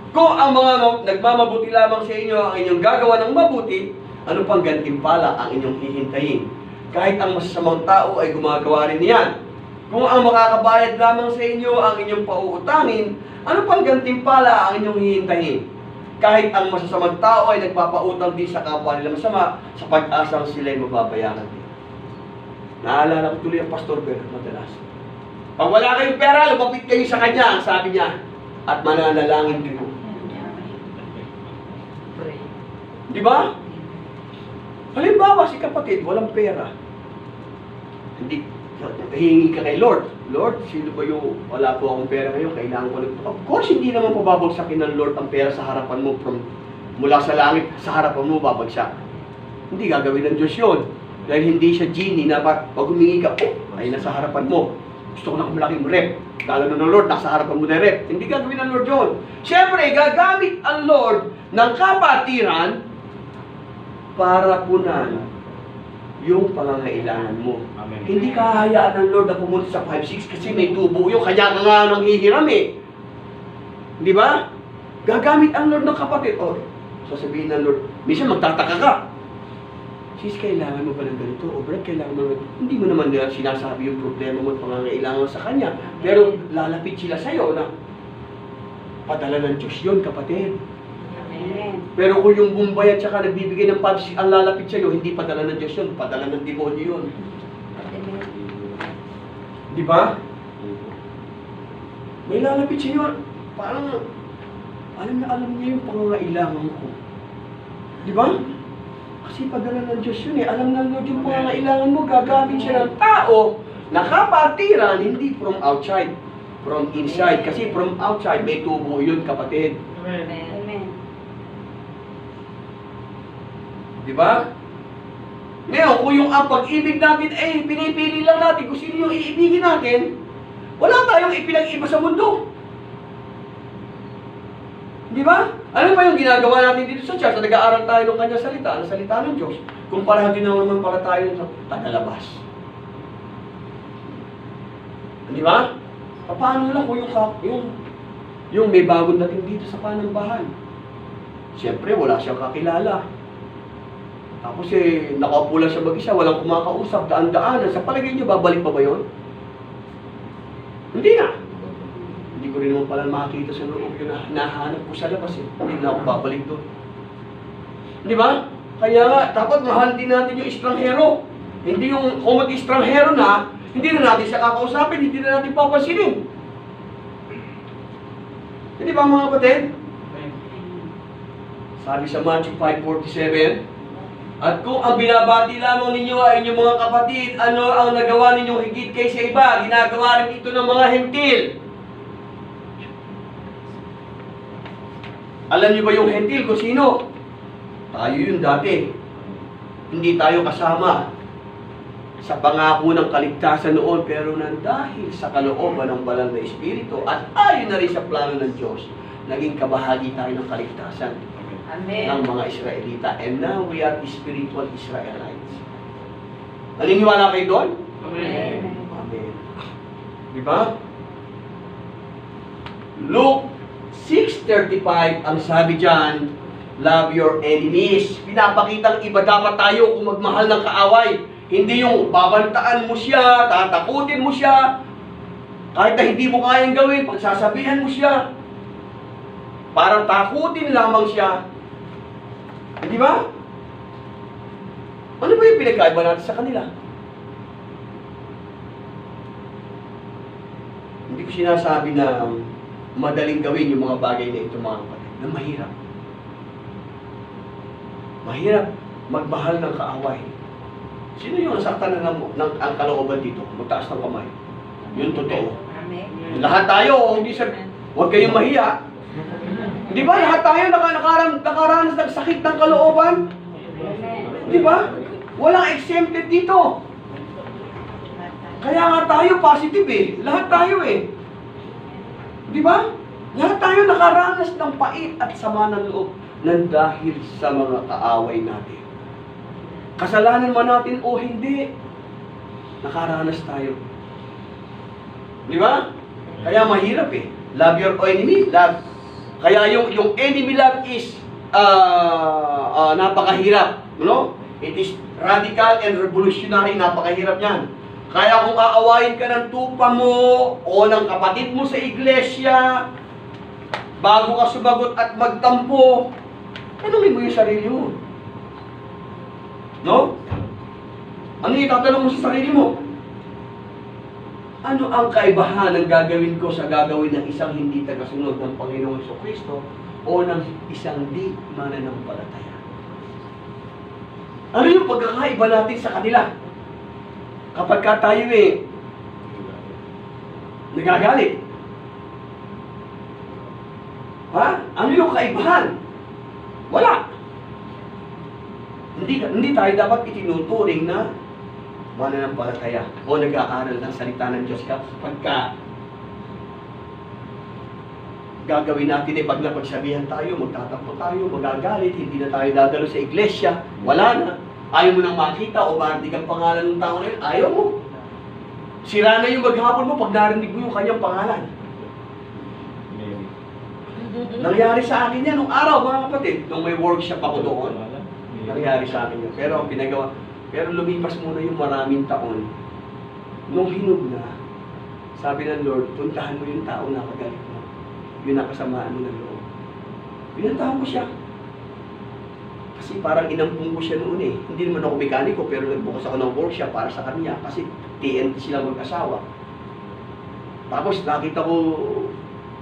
Kung ang mga nagmamabuti lamang sa inyo ang inyong gagawa ng mabuti, ano pang gantimpala ang inyong hihintahin? Kahit ang masasamang tao ay gumagawa rin niyan. Kung ang makakabayad lamang sa inyo ang inyong pauutangin, ano pang gantimpala ang inyong hihintahin? Kahit ang masasamang tao ay nagpapautang din sa kapwa nila masama, sa pag-asang sila ay mababayaran din. Naalala ko tuloy ang Pastor Ber, madalas. Pag wala kayong pera, lumapit kayo sa kanya, ang sabi niya, at mananalangin kayo. Di ba? Halimbawa, si kapatid, walang pera. Hindi, hihingi ka kay Lord. Lord, sino ba yung wala po akong pera ngayon, kailangan ko nito. Of course, hindi naman pababagsakin ng Lord ang pera sa harapan mo mula sa langit, sa harapan mo babagsak. Hindi gagawin ng Diyos yun. Dahil hindi siya genie na pag humingi ka, ay nasa harapan mo. Gusto ko na malaking rep. Lalo na ng Lord, nasa harapan mo na rep. Hindi gagawin ng Lord yun. Siyempre, gagamit ang Lord ng kapatiran para punan yung pangangailangan mo. Amen. Hindi ka hayaan ng Lord na pumunta sa 5-6 kasi may tubo yung kanya ka nga nang hihiram eh. Di ba? Gagamit ang Lord ng kapatid. O, sasabihin ng Lord, minsan magtataka ka. Sis, kailangan mo ba ng ganito? O Brad, kailangan mo ng... Hindi mo naman nila sinasabi yung problema mo at pangangailangan sa kanya. Pero lalapit sila sa'yo na padala ng Diyos yun, kapatid. Amen. Pero kung yung Bombay at saka nagbibigay ng pubs ang lalapit sa'yo, hindi padala ng Diyos yun, padala ng demonyo yun. Di ba? May lalapit sa'yo, parang alam niya yung pangangailangan ko. Di ba? Kasi padala ng Diyos yun eh. Alam ng Lord yung pangangailangan mo, gagamit siya ng tao na kapatiran, hindi from outside, from inside. Kasi from outside, may tubo yun, kapatid. Amen. Amen. Di ba? Ngayon, kung yung ang pag-ibig natin, pinipili lang natin kung sino yung iibigin natin, wala tayong ipinag-iba sa mundo. Di ba? Ano ba yung ginagawa natin dito sa church? Nag-aaral tayo ng kanyang salita, ang salita ng Diyos. Kung parahan din naman para tayo sa tagalabas. Di ba? Paano lang kung yung may bagong dating dito sa panambahan? Siyempre, wala siyang kakilala. Tapos nakaupo lang siya mag-isa, walang kumakausap, daan-daanan. Sa palagay niyo, babalik pa ba yun? Hindi na. ko rin naman pala makakita sa loob yung nahanap ko sa labas eh. Hindi na ako babalik doon. Di ba? Kaya nga, dapat mahal din natin yung estranghero. Hindi yung kung mag-estranghero na, hindi na natin siya kakausapin, hindi na natin papansinin. Hindi ba mga kapatid? Sabi sa Matthew 5:47, at kung ang binabati lamang ninyo ay inyong mga kapatid, ano ang nagawa ninyong higit kaysa iba? Ginagawa rin ito ng mga hentil. Alam niyo ba yung hentil kung sino? Tayo yun dati. Hindi tayo kasama sa pangako ng kaligtasan noon, pero nang dahil sa kalooban ng banal na Espiritu at ayon na rin sa plano ng Diyos, naging kabahagi tayo ng kaligtasan ng mga Israelita. And now we are spiritual Israelites. Naniniwala kayo doon? Amen. Amen. Di ba? Luke 6:35, ang sabi dyan, love your enemies. Pinapakitang iba dapat tayo kung magmahal ng kaaway. Hindi yung babantaan mo siya, tatakutin mo siya, kahit na hindi mo kayang gawin, pagsasabihan mo siya. Parang takutin lamang siya. Di ba? Ano ba yung pinagkaiba natin sa kanila? Hindi ko sinasabi na madaling gawin yung mga bagay na ito mga kapatid, na mahirap. Mahirap magmahal ng kaaway. Sino yung nasaktan na ang kalooban dito? Magtaas ng kamay. Yun totoo. Amen. Lahat tayo, hindi sa... Huwag kayong mahiya. Di ba? Lahat tayo nakaranas ng sakit ng kalooban. Di ba? Walang exempted dito. Kaya nga tayo positive eh. Lahat tayo eh. Di ba? Lahat tayo nakaranas ng pait at sama ng loob nang dahil sa mga kaaway natin. Kasalanan man natin o hindi, nakaranas tayo. Di ba? Kaya mahirap eh. Love your enemy, love. Kaya yung enemy love is napakahirap. No? It is radical and revolutionary. Napakahirap yan. Kaya kung aawayin ka ng tupa mo o ng kapatid mo sa iglesia, bago ka sumagot at magtampo, tanungin mo yung sarili mo. No? Ano yung tatanong mo sa sarili mo? Ano ang kaibahan ng gagawin ko sa gagawin ng isang hindi tagasunod ng Panginoong Jesucristo o ng isang di mananampalataya? Ano yung pagkakaiba natin sa kanila? Kapag ka tayo nagagalit. Ha? Ano yung kaibahan? Wala. Hindi tayo dapat itinuturing na mananampalataya o nag-aaral ng salita ng Diyos kapag gagawin natin pag napagsabihan tayo, magtatampo tayo, magagalit, hindi na tayo dadalo sa iglesia, wala na. Ayaw mo nang makita o marandig ang pangalan ng tao na yun, ayaw mo. Sira na yung maghapon mo pag narinig mo yung kanyang pangalan. Nangyari sa akin yan nung araw, mga kapatid, nung may workshop ako doon. Nangyari sa akin yun. Pero ang pinagawa, pero lumipas muna yung maraming taon. Nung hinog na, sabi ng Lord, puntahan mo yung tao na kagalit mo. Yun ang kasamaan mo ng loob. Pinuntahan ko siya. Kasi parang inampung ko siya noon eh. Hindi naman ako mekaniko, pero nagbukas ako ng workshop para sa kanya. Kasi TNT sila mag-asawa. Tapos nakita ko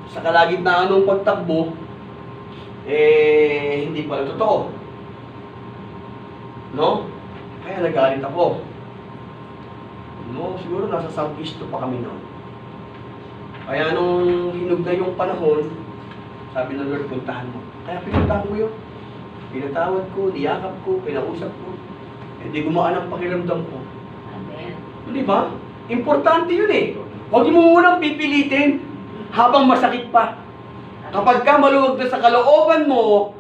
sa kalagitnaan ng pagtakbo, hindi pala totoo. No? Kaya nagalit ako. No, siguro nasa Southeast pa kami noon. Kaya nung hinog na yung panahon, sabi ng Lord, puntahan mo. Kaya pinuntahan ko yun. Pinatawad ko, niyakap ko, pinausap ko. Hindi gumaan ang pakiramdam ko. Amen. Di ba? Importante yun eh. Huwag mo munang pipilitin habang masakit pa. Kapag ka maluwag na sa kalooban mo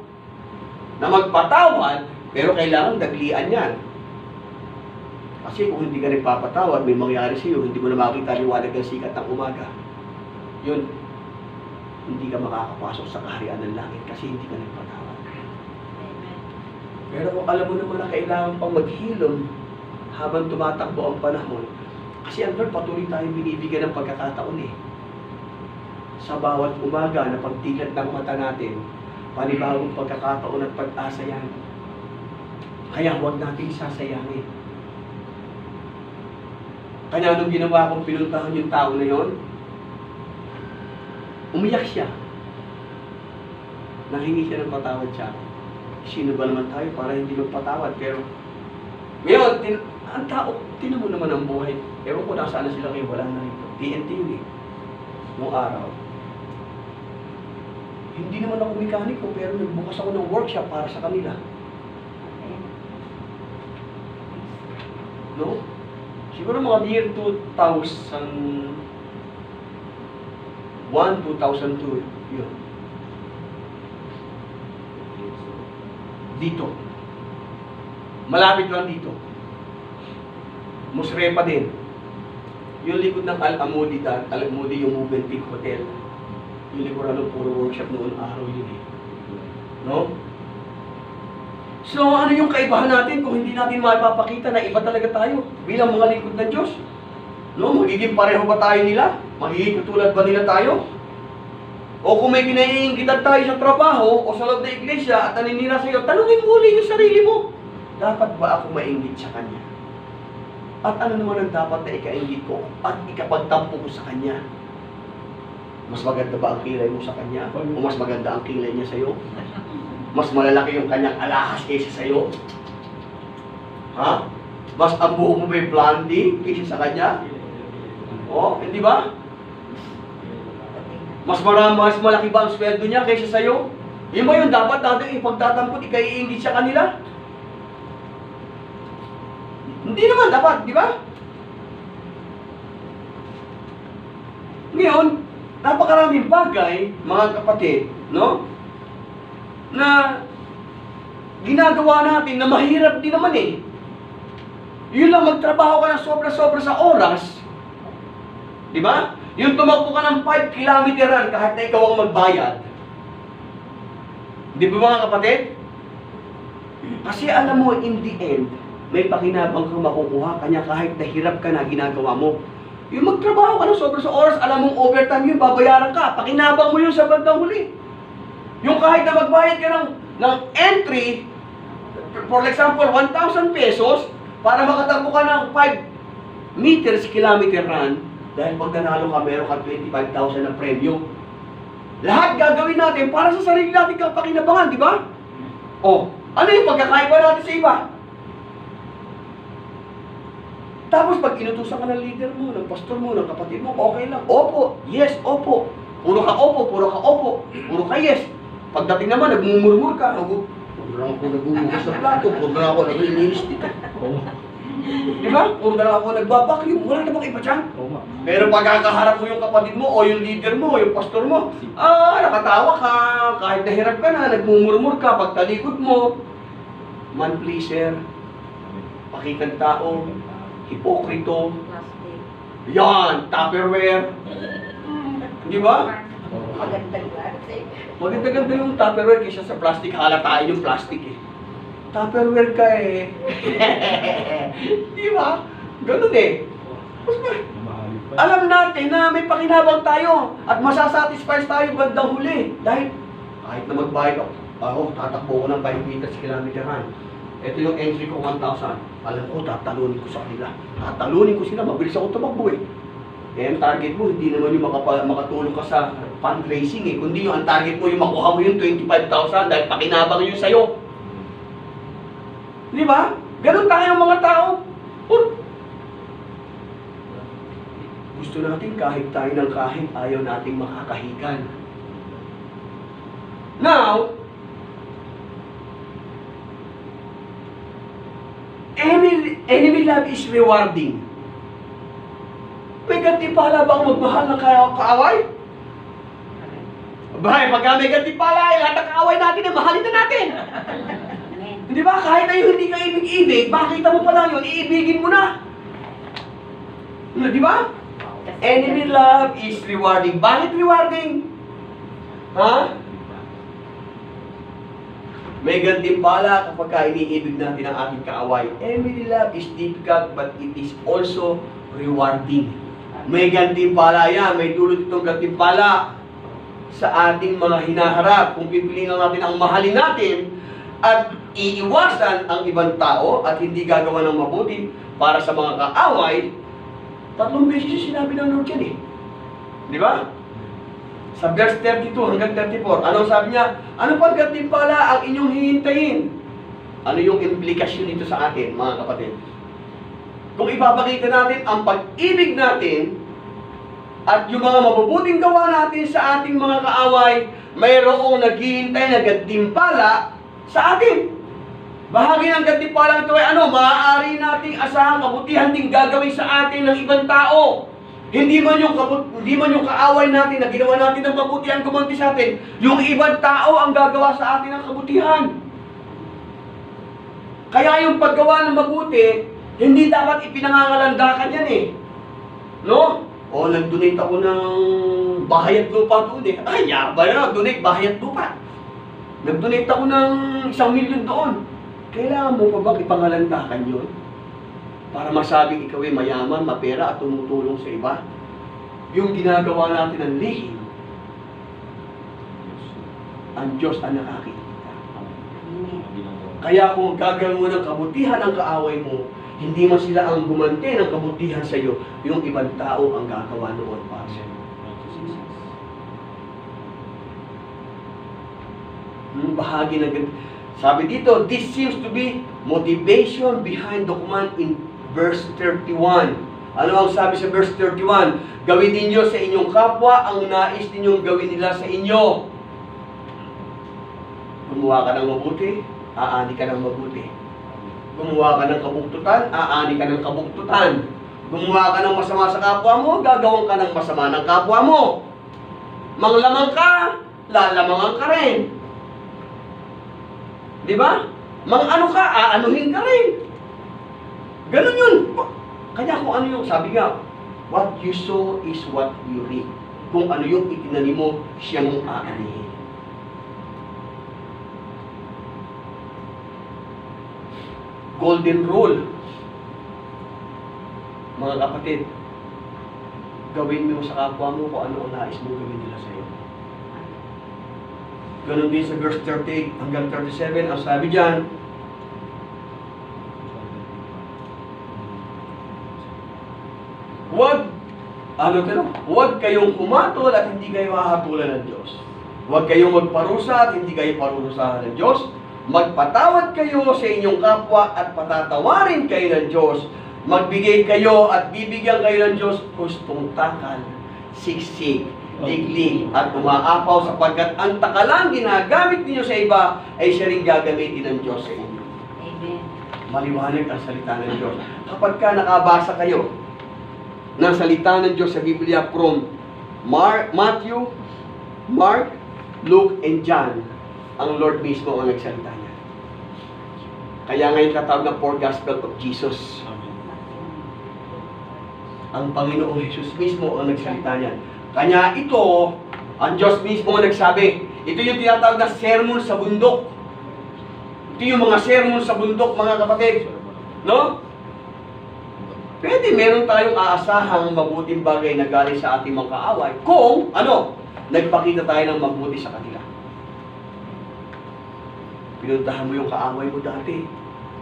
na magpatawad, pero kailangan daglian yan. Kasi kung hindi ka nagpapatawad, may mangyari sa iyo, hindi mo na makita liwanag ng sikat ng umaga. Yun, hindi ka makakapasok sa kaharian ng langit kasi hindi ka nagpatawad. Pero kung alam mo naman na kailangan pang maghilom habang tumatakbo ang panahon, kasi ang Lord patuloy tayong binibigyan ng pagkakataon eh. sa bawat umaga na pagtilat ng mata natin, panibagong pagkakataon at pag-asa yan. Kaya huwag natin sasayangin. Kaya nung ginawa kong pinuntahan yung tao na yon, umiyak siya. Nahingi siya ng patawad siya. Sino ba naman tayo para hindi magpatawad? Pero ngayon, ang tao, tinan mo naman ang buhay. Ewan ko nasaan na sila ngayon, wala na rito. TNT yun eh. Noong araw. Hindi naman ako mekaniko, pero nagbukas ako ng workshop para sa kanila. No? Siguro mga year 2001, 2002, yun. Dito. Malapit lang dito. Musrepa din. Yung likod ng Al-Amudi, Al-Amudi yung Movement Peak Hotel. Yung likuran ng puro workshop noon araw yun eh. No? So, ano yung kaibahan natin kung hindi natin mapapakita na iba talaga tayo bilang mga lingkod ng Diyos? No? Magiging pareho ba tayo nila? Magiging katulad ba nila tayo? O kung may pinaiinggitan tayo sa trabaho o sa loob ng iglesia at naninira sa iyo, tanungin mo ulit yung sarili mo. Dapat ba ako mainggit sa Kanya? At ano naman ang dapat na ikainggit ko at ikapagtampo ko sa Kanya? Mas maganda ba ang kilay mo sa Kanya? O mas maganda ang kilay niya sa iyo? Mas malalaki yung Kanyang alahas kaysa sa iyo? Ha? Mas ang buhok mo may blondie kaysa sa Kanya? O, hindi ba? Mas malaki ba ang sweldo niya kaysa sa iyo? Yun ba yung dapat natin ipagtatampot, ikaiingit sa kanila? Hindi naman dapat, di ba? Ngayon, napakaraming bagay, mga kapatid, no? Na ginagawa natin na mahirap din naman eh. Yun lang, magtrabaho ka na sobra-sobra sa oras. Di ba? Yung tumakbo ka ng 5 kilometeran kahit na ikaw ang magbayad. Di ba mga kapatid? Kasi alam mo, in the end, may pakinabang kang makukuha kanya kahit nahirap ka na ginagawa mo. Yung magtrabaho ka ng sobra sa oras, alam mong overtime yun, babayaran ka. Pakinabang mo yun sa bandang huli. Yung kahit na magbayad ka ng entry, for example, 1,000 pesos, para makatakbo ka ng 5 meters kilometer run, dahil pag nanalo ka, meron ka 25,000 na premyo. Lahat gagawin natin para sa sarili natin kapakinabangan, di ba? O, ano yung pagkakaiba natin sa iba? Tapos pag inutusan ka ng leader mo, ng pastor mo, ng kapatid mo, okay lang. Opo, yes, opo. Puro ka opo, puro ka opo. Puro ka yes. Pagdating naman, nagmumurmur ka. Puro lang ako nagbubukas ng plato. Puro lang ako naglilinis dito. Di ba? Puro lang ako nagbabakyum. Wala namang iba dyan. Pero pagkakaharap mo yung kapatid mo, o yung leader mo, o yung pastor mo, nakatawa ka. Kahit nahirap ka na, nagmumurmur ka. Pagtalikod mo, man pleaser, pakitang tao, hipokrito, Plastic. yan, Tupperware. Di ba? Magandang plastic. Maganda-ganda yung Tupperware kaysa sa plastic. Halataan yung plastic eh. Tupperware ka eh. Di ba? Ganun eh. Alam natin na may pakinabang tayo at masasatisfy tayo bandang huli. Dahil kahit na magbayad ako, tatakbo ko ng 5 meters kilometeran. Ito yung entry ko 1,000. Alam ko, tatalunin ko sa kanila. Tatalunin ko sila, mabilis ako tumakbo eh. Eh, ang target mo, hindi naman yung makatulong ka sa fundraising eh. Kundi yung ang target mo, yung makuha mo yung 25,000 dahil pakinabang yun sa'yo. Di ba? Ganun tayo mga tao. Gusto natin kahit tayo ng kahit, ayaw nating makakahigan. Now, enemy love is rewarding. May gantimpala ba ang magmahal ng kaaway? Bahay, pagka may gantimpala, lahat ng kaaway natin ay mahalin na natin. Di ba? Kahit na yung hindi ka ibig-ibig, makita mo pa lang yun, iibigin mo na. Di ba? Enemy love is rewarding. Bakit rewarding? Ha? May gantimpala kapag iniibig natin ang ating kaaway. Enemy love is difficult but it is also rewarding. May gantimpala yan, may dulot itong gantimpala. sa ating mga hinaharap. Kung pipiliin lang natin ang mahalin natin at iiwasan ang ibang tao at hindi gagawa ng mabuti para sa mga kaaway, 3 beses yung sinabi ng Lord yan eh. Di ba? Sa verse 32 hanggang 34, anong sabi niya? Ano pang gantimpala ang inyong hihintayin? Ano yung implikasyon nito sa atin, mga kapatid? Kung ipapakita natin ang pag-ibig natin at yung mga mabubuting gawa natin sa ating mga kaaway, mayroong naghihintay na gantimpala sa atin. Bahagi ng gantimpala ito ay ano? Maaari nating asahang kabutihan din gagawin sa atin ng ibang tao. Hindi man yung kaaway natin na ginawa natin ng kabutihan gumanti sa atin, yung ibang tao ang gagawa sa atin ng kabutihan. Kaya yung paggawa ng mabuti, hindi dapat ipinangangalandakan yan eh. No? O, nag-donate ako ng bahay at lupa doon eh. Ay, yaba na, donate bahay at lupa. Nag-donate ako ng 1 milyon doon. Kailangan mo pa ba ipangalandakan yun? Para masabing ikaw ay mayaman, mapera at tumutulong sa iba? Yung ginagawa natin ng lihim, ang Diyos ang nakakita. Kaya kung gagawin mo ng kabutihan ang kaaway mo, hindi man sila ang gumanti ng kabutihan sa iyo, yung ibang tao ang gagawa noon para sa iyo. Bahagi ng sabi dito, this seems to be motivation behind the command in verse 31. Ano ang sabi sa verse 31? Gawin ninyo sa inyong kapwa ang nais ninyong gawin nila sa inyo. Gumawa ka ng mabuti, aani ka ng mabuti. Gumawa ka ng kabuktutan, aani ka ng kabuktutan. Gumawa ka ng masama sa kapwa mo, gagawin ka ng masama ng kapwa mo. Manglamang ka, lalamangan ka rin. Di ba? Mang-ano ka, aanuhin ka rin. Ganun yun. Kaya kung ano yung, sabi nga, what you sow is what you reap. Kung ano yung itinanim mo, siya mong aanihin. Golden rule. Mga kapatid, gawin mo sa kapwa mo kung ano ang nais mo gawin nila sa iyo. Ganon din sa verse 38 hanggang 37, ang sabi dyan, huwag kayong kumatol at hindi kayo hahatulan ng Diyos. Huwag kayong magparusa at hindi kayo parurusahan ng Diyos. Magpatawad kayo sa inyong kapwa at patatawarin kayo ng Diyos. Magbigay kayo at bibigyan kayo ng Diyos hustong takal, siksik, diglig at umaapaw sapagkat ang takalang ginagamit ninyo sa iba ay siya rin gagamitin ng Diyos sa inyo. Amen. Maliwanag ang salita ng Diyos. Kapag ka nakabasa kayo ng salita ng Diyos sa Biblia from Matthew, Mark, Luke, and John, ang Lord mismo ang nagsalita niya. Kaya ngayon katawag ng 4 Gospel of Jesus. Ang Panginoong Jesus mismo ang nagsalita niya. Kanya ito, ang Diyos mismo ang nagsabi. Ito yung tinatawag na sermon sa bundok. Ito yung mga sermon sa bundok, mga kapatid. No? Pwede meron tayong aasahang mabuting bagay na galing sa ating mga kaaway kung, nagpakita tayo ng mabuti sa kanila. Pinuntahan mo yung kaaway mo dati.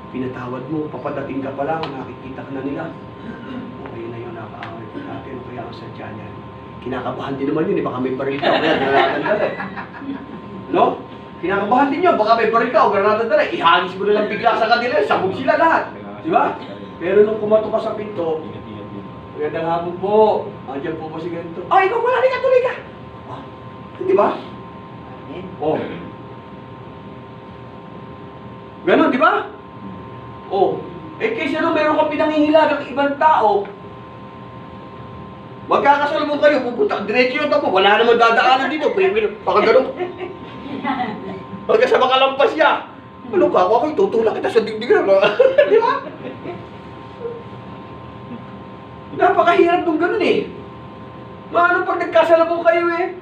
Pinatawad mo, papadating ka pa lang, nakikita ka na nila. Okay na yun, nakaaway ko dati. Ano kaya ang sadya niyan? Kinakabahan din naman yun, baka may baril ka o kaya granada dala. No? Kinakabahan din yun, baka may baril ka o granada dala. Ihagis mo na lang bigla sa kanila, sabog sila lahat. Di ba? Pero nung kumato ka sa pinto, magandang hapon po. Andiyan po ba si ganito? Ay, ikaw pala, halika, tuloy ka. Di ba? Oh. Ganon, di ba? Oh. Kaysa nung meron kang pinangingilagang ibang tao, magkakasalubong kayo, pupunta, diretso yung tapo, wala naman dadaanan dito, baka gano'n. Pagka sa makalampas niya, ano ka, ako tutulak kita sa digdig na, di ba? Napakahirap nung gano'n eh. Maano pag nagkasalubong kayo eh,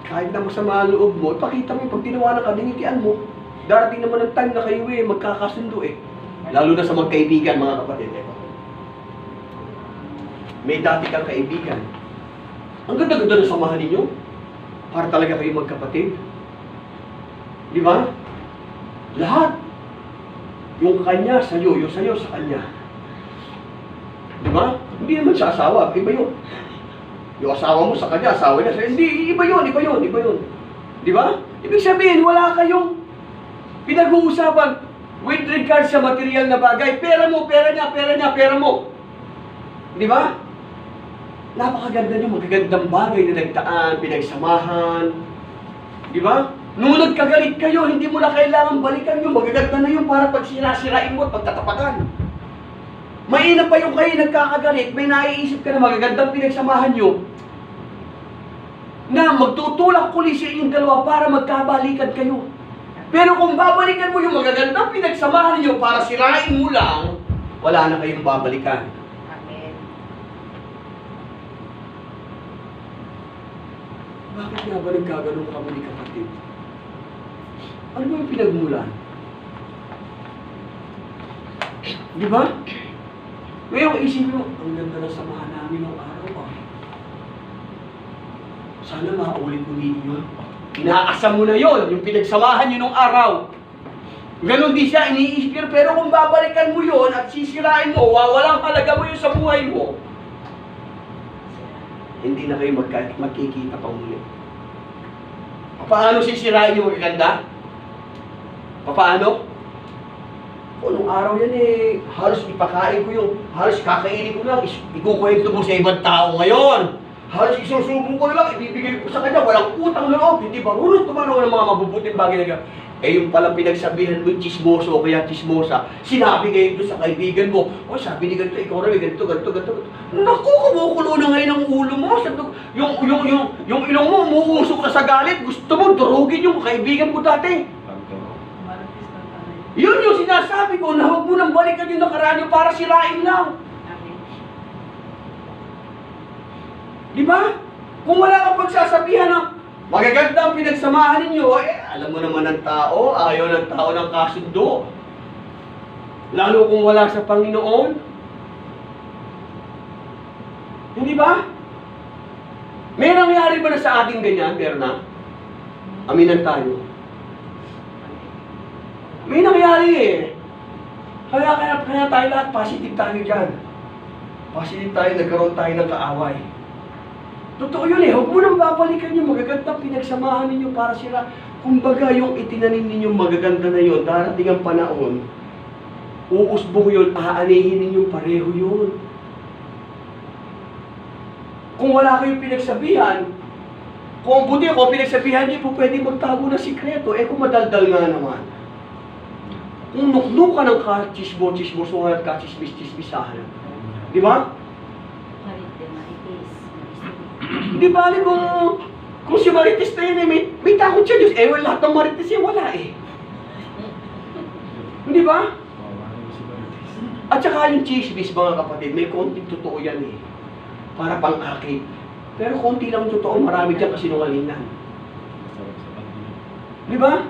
kahit na masama ang loob mo, ipakita mo yung pag tinawanan ka, dinitian mo, darating naman ang time na kayo eh, magkakasundo eh. Lalo na sa magkaibigan, mga kapatid. May dati kang kaibigan. Ang ganda-ganda ng samahan ninyo. para talaga kayo magkapatid. Di ba? Lahat. Yung kanya sa'yo, yung sa'yo sa kanya. Di ba? Hindi naman sa asawa, iba yun. Yung asawa mo sa kanya, asawa niya sa'yo. Hindi, iba yun. Di ba? Ibig sabihin, wala kayong pinag-uusapan with regard sa material na bagay. Pera mo, pera niya, pera mo. Di ba? Napakaganda nyo, magagandang bagay na nagtaan, pinagsamahan. Di ba? Nung nagkagalit kayo, hindi mo na kailangan balikan yun. Magaganda na yun para pag sinasirain mo at pagtatapakan. Mainam pa yung kayo nagkakagalit, may naiisip ka na magagandang pinagsamahan nyo na magtutulak uli sa inyong dalawa para magkabalikan kayo. Pero kung babalikan mo yung magagandang pinagsamahan nyo para sirain mo lang, wala na kayong babalikan. Amen. Bakit nga ba nagkaganon kami ni kapatid? Ano ba yung pinagmulan? Di ba? Ngayon, isipin mo, ang ganda ng samahan namin ng araw ah. Sana maulit-ulit yun. Inaasam mo na yon, yung pinagsamahan nyo nung araw. Ganon din siya, iniisip yun. Pero kung babalikan mo yon at sisirain mo, wawalang halaga mo yun sa buhay mo, hindi na kayo magkikita pa muli. Paano sisirain yung magaganda? Paano? O nung araw yan eh, halos ipakain ko yung, halos kakainin ko lang, ikukwento mo sa ibang tao ngayon. Halos isusubo ko na lang, ibibigay ko sa kanya, walang utang na loob, hindi marunong tumanaw ng mga mabubuting bagay na gano'n. Eh yung palang pinagsabihan mo yung chismoso o kaya chismosa, sinabi ngayon doon sa kaibigan mo, o sabi ni ganito, ikaw na ganito. Naku, kumukulo na ngayon ang ulo mo. Yung ilong mo, umuusok na sa galit, gusto mo durugin yung kaibigan mo dati. Yun yung sinasabi ko na huwag mo nang balikan yung nakaraan nyo para sirain lang. Amen. Di ba? Kung wala kang pagsasabihan ng magaganda ang pinagsamahan ninyo, eh, alam mo naman ng tao, ayaw ng tao ng kasundo. Lalo kung wala sa Panginoon. Hindi ba? May nangyari ba na sa ating ganyan, Berna? Aminan tayo. May nangyari eh. Kaya tayo lahat, positive tayo dyan. Positive tayo, nagkaroon tayo ng kaaway. Totoo yun eh, huwag mo nang babalikan yung magagandang pinagsamahan ninyo para sila. Kumbaga yung itinanim ninyong magaganda na yun, darating ang panahon, uusbong yun, aanihin ninyong pareho yun. Kung wala kayong pinagsabihan, kung buti ako pinagsabihan niyo po pwede magtago ng sikreto, eh kung madaldal nga naman. Kung nuknuk ka ng kachismo-chismosuhan at kachismis-chismisahan. Di ba? Di ba kung si Marites na yun eh, may takot siya Diyos. Eh, lahat ng Marites yan, wala eh. Di ba? At saka yung chismis, mga kapatid, may konting totoo yan eh. Para pang-akit. Pero konti lang totoo, marami dyan kasinungalingan. Di ba?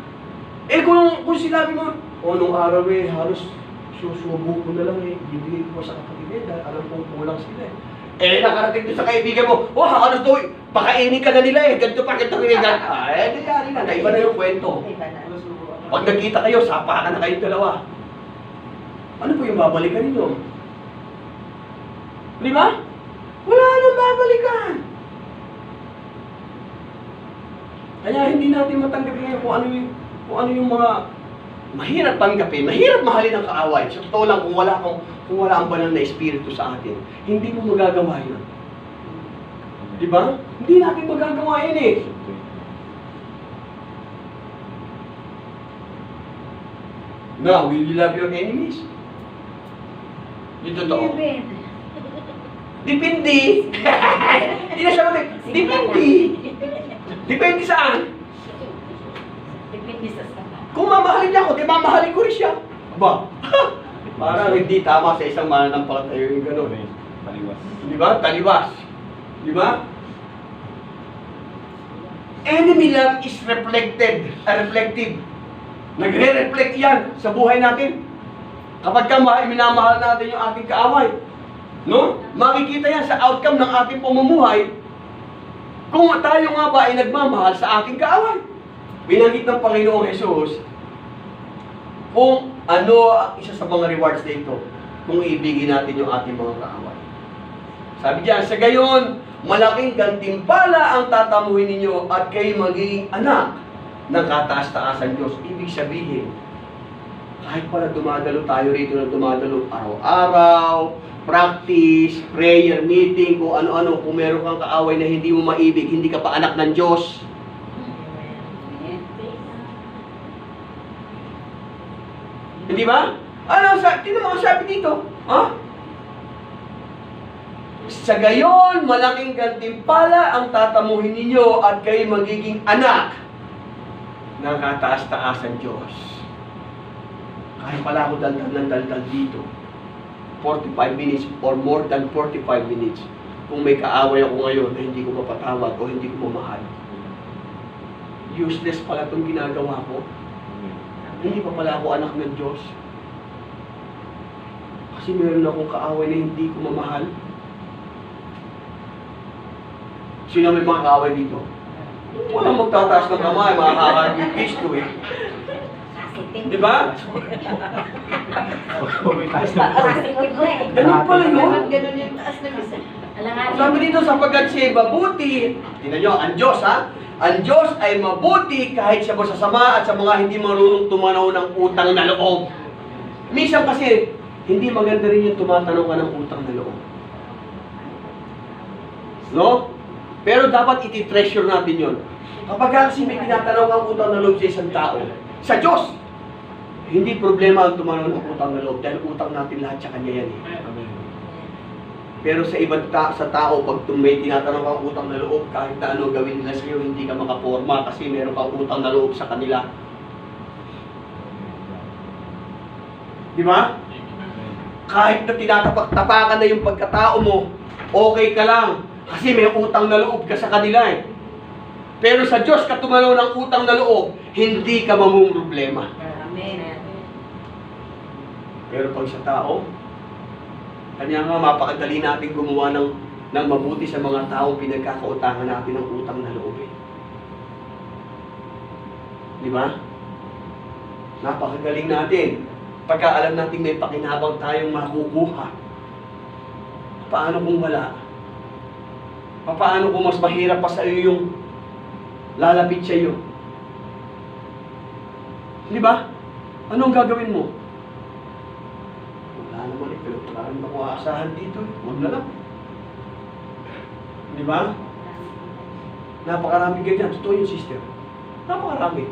Eh kung sinabi mo, nung araw eh, halos susubo ko na lang eh, bibigay ko sa kapatid eh, dahil alam kong kulang sila eh. Eh, nakarating doon sa kaibigan mo, halos doon, pakainin ka na nila eh, ganito pa, ganito. Nangyari na, naiba na yung kwento. Iba na. Pag nagkita kayo, sapakan na kayong dalawa. Ano po yung babalikan ninyo? Di ba? Wala nang babalikan. Kaya hindi natin matanggap ngayon kung ano yung mga mahirap tanggapin, mahirap mahalin ang kaaway. Sa totoo lang, kung wala ang banal na espiritu sa atin, hindi mo magagawa yun. Di ba? Hindi natin magagawa yun eh. Now, will you love your enemies? Yung totoo. Depende. Hindi na siya depende. Depende saan? Depende sa sama. Kung mamahalin niya ako, di mamahalin ko rin siya. Ba? Parang hindi tama sa isang mananampalataya yung gano'n. Taliwas. Di ba? Taliwas. Di ba? Enemy love is reflective. Nagre-reflect yan sa buhay natin. Kapag minamahal natin yung ating kaaway, no? Makikita yan sa outcome ng ating pamumuhay. Kung tayo nga ba ay nagmamahal sa ating kaaway. Binanggit ng Panginoong Jesus, kung ano ang isa sa mga rewards dito, kung ibigin natin yung ating mga kaaway. Sabi diyan, sa gayon, malaking gantimpala ang tatamuhin ninyo at kayo magiging anak ng kataas-taasan Diyos. Ibig sabihin, kahit pala dumadalo tayo rito na dumadalo araw-araw, practice, prayer, meeting, kung ano-ano, kung meron kang kaaway na hindi mo maibig, hindi ka pa anak ng Diyos. Hindi ba? Tingnan mo ang sabi dito. Ha? Sa gayon, malaking gantimpala ang tatamuhin ninyo at kayo magiging anak ng kataas-taasan Diyos. Kahit pala ako daldal dito, 45 minutes or more than 45 minutes, kung may kaaway ako ngayon na hindi ko mapatawad o hindi ko mamahal, useless pala itong ginagawa ko. Hindi pa pala ako anak ng Diyos. Kasi meron akong kaaway na hindi ko mamahal. Sino may mga kaaway dito? Walang magtataas ng kamay, mga kakagipis to eh. Di ba? Ganun pala yun. Ganun yung taas na bisa. Sabi dito, sapagkat siya mabuti, tingnan nyo, ang Diyos ha, ang Diyos ay mabuti kahit siya masasama at sa mga hindi marunong tumanaw ng utang na loob. Minsan kasi, hindi maganda rin yung tumatanaw ka ng utang na loob. No? Pero dapat iti-treasure natin yun. Kapag kasi may tinatanaw kang utang na loob sa isang tao, sa Diyos, hindi problema ang tumanaw ng utang na loob dahil utang natin lahat sa Kanya yan eh. Pero sa ibang sa tao, pag may tinatanong kang utang na loob, kahit na ano gawin nila sa'yo, hindi ka makaporma kasi meron kang utang na loob sa kanila. Di ba? Kahit na tinatapak-tapakan na yung pagkatao mo, okay ka lang kasi may utang na loob ka sa kanila eh. Pero sa Diyos, katumanaw ng utang na loob, hindi ka mamumroblema. Amen. Pero pag sa tao, kanya nga mapakadali natin gumawa ng mabuti sa mga tao pinagkakautangan natin ng utang na loob eh. Di ba? Napakagaling natin. Pagka alam natin may pakinabang tayong makukuha, paano kung wala? Paano kung mas mahirap pa sa iyo yung lalapit sa iyo? Di ba? Anong gagawin mo? Wala naman eh, pero wala naman ako aasahan dito. Huwag na lang. Di ba? Napakarami ganyan. Totoo yung sister. Napakarami.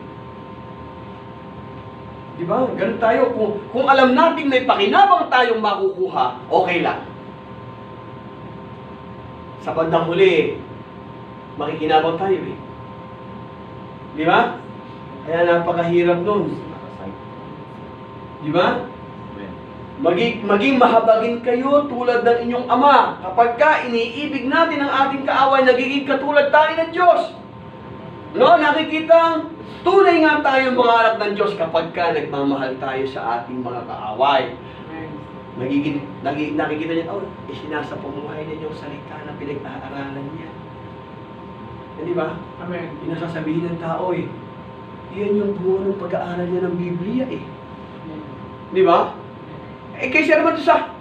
Di ba? Ganun tayo. Kung alam natin may pakinabang tayong makukuha, okay lang. Sa bandang huli, makikinabang tayo eh. Di ba? Kaya napakahirap nun. Di ba? Maging mahabagin kayo tulad ng inyong ama. Kapag ka iniibig natin ang ating kaaway, nagiging katulad tayo ng Diyos. No? Nakikitang tunay nga tayo mga anak ng Diyos kapag ka nagmamahal tayo sa ating mga kaaway. Nakikita niya, sinasapamuhay niya yung salita na pinag-aaralan niya. Di ba? Amen. Inasasabihin ng tao eh. Yan yung buo ng pag-aaral niya ng Biblia eh. Di ba? Eh kaysa naman sa,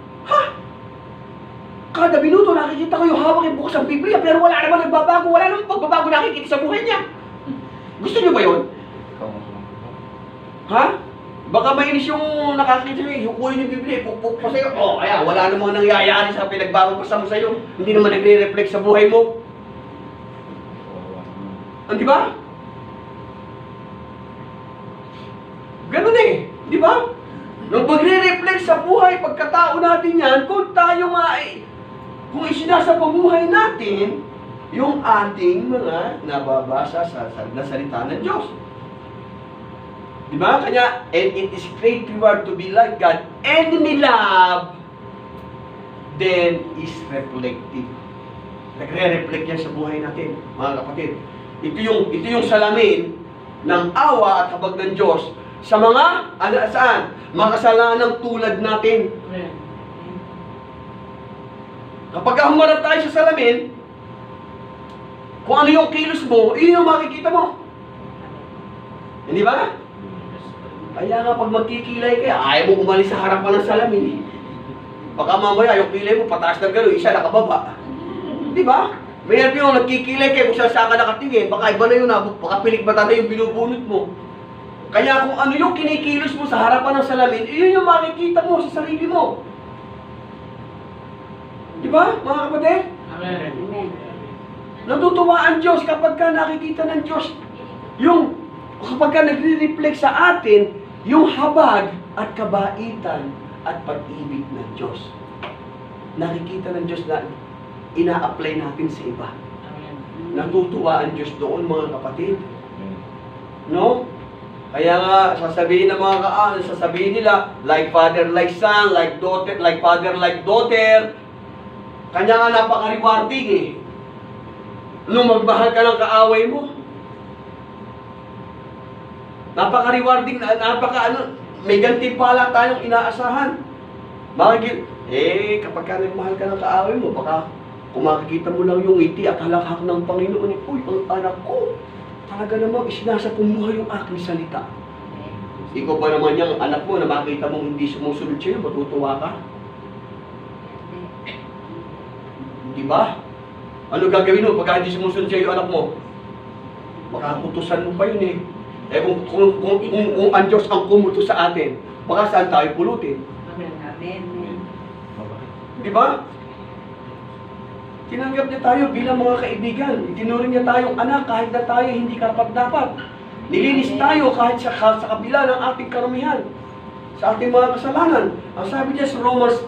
kada minuto nakikita ko yung hawak yung bukas ng Biblia pero wala naman nagbabago, wala naman pagbabago nakikita sa buhay niya. Gusto niyo ba yun? Ha? Baka mainis yung nakakita niyo, hukuyin yung Biblia, pukpuk pa sa'yo. Oh, kaya wala namang nangyayari sa pinagbabasa mo sa'yo. Hindi naman nagre-reflect sa buhay mo. Di ba? Ganun eh. Di ba? Nung magre-reflect sa buhay, pagkatao natin yan, kung tayo nga kung isinasapamuhay natin yung ating mga nababasa sa salita ng Diyos. Di ba? Kanya, and it is great reward to be like God, enemy love, then is reflective. Nagre-reflect yan sa buhay natin, mga kapatid. Ito yung salamin ng awa at habag ng Diyos sa mga, saan? Mga kasalanang tulad natin. Kapag humarap tayo sa salamin, Kung ano yung kilos mo, yun yung makikita mo. Hindi ba? Kaya nga pag magkikilay ka, ayaw mo umalis sa harapan ng salamin. Baka mamaya yung kilay mo pataas na gano'n, isa nakababa. Di ba? Mayroon yung nagkikilay kayo kung saan ka nakatingin, baka iba na yun, baka pilikbata na yung binubunot mo. Kaya kung ano yung kinikilos mo sa harapan ng salamin, yun yung makikita mo sa sarili mo. Di ba, mga kapatid? Amen. Amen. Natutuwa ang Diyos kapag ka nakikita ng Diyos kapag ka nagre-reflect sa atin yung habag at kabaitan at pag-ibig ng Diyos. Nakikita ng Diyos na ina-apply natin sa iba. Natutuwa ang Diyos doon, mga kapatid. No? Kaya nga, sasabihin ng mga sasabihin nila, like father, like son, like daughter, like father, like daughter. Kanya nga napaka-rewarding eh. Nung magmahal ka ng kaaway mo. Napaka-rewarding, may gantimpala tayong inaasahan. Kapag ka nagmahal ka ng kaaway mo, baka kung makikita mo lang yung ngiti at halakhak ng Panginoon, uy, ang anak ko, talaga namang isinasa pumuhay yung aking salita. Ikaw ba naman yung anak mo na makita mong hindi sumusunod sa'yo, matutuwa ka? Di ba? Ano gagawin mo pag hindi sumusunod sa'yo yung anak mo? Makakutusan mo pa yun eh. Kung ang Diyos ang kumutos sa atin, baka saan tayo pulutin? Amen. Di ba? Tinanggap niya tayo bilang mga kaibigan. Itinuring niya tayong anak kahit na tayo hindi karapat-dapat. Nilinis tayo kahit sa kabila ng ating karumihan. Sa ating mga kasalanan. Ang sabi niya sa Romans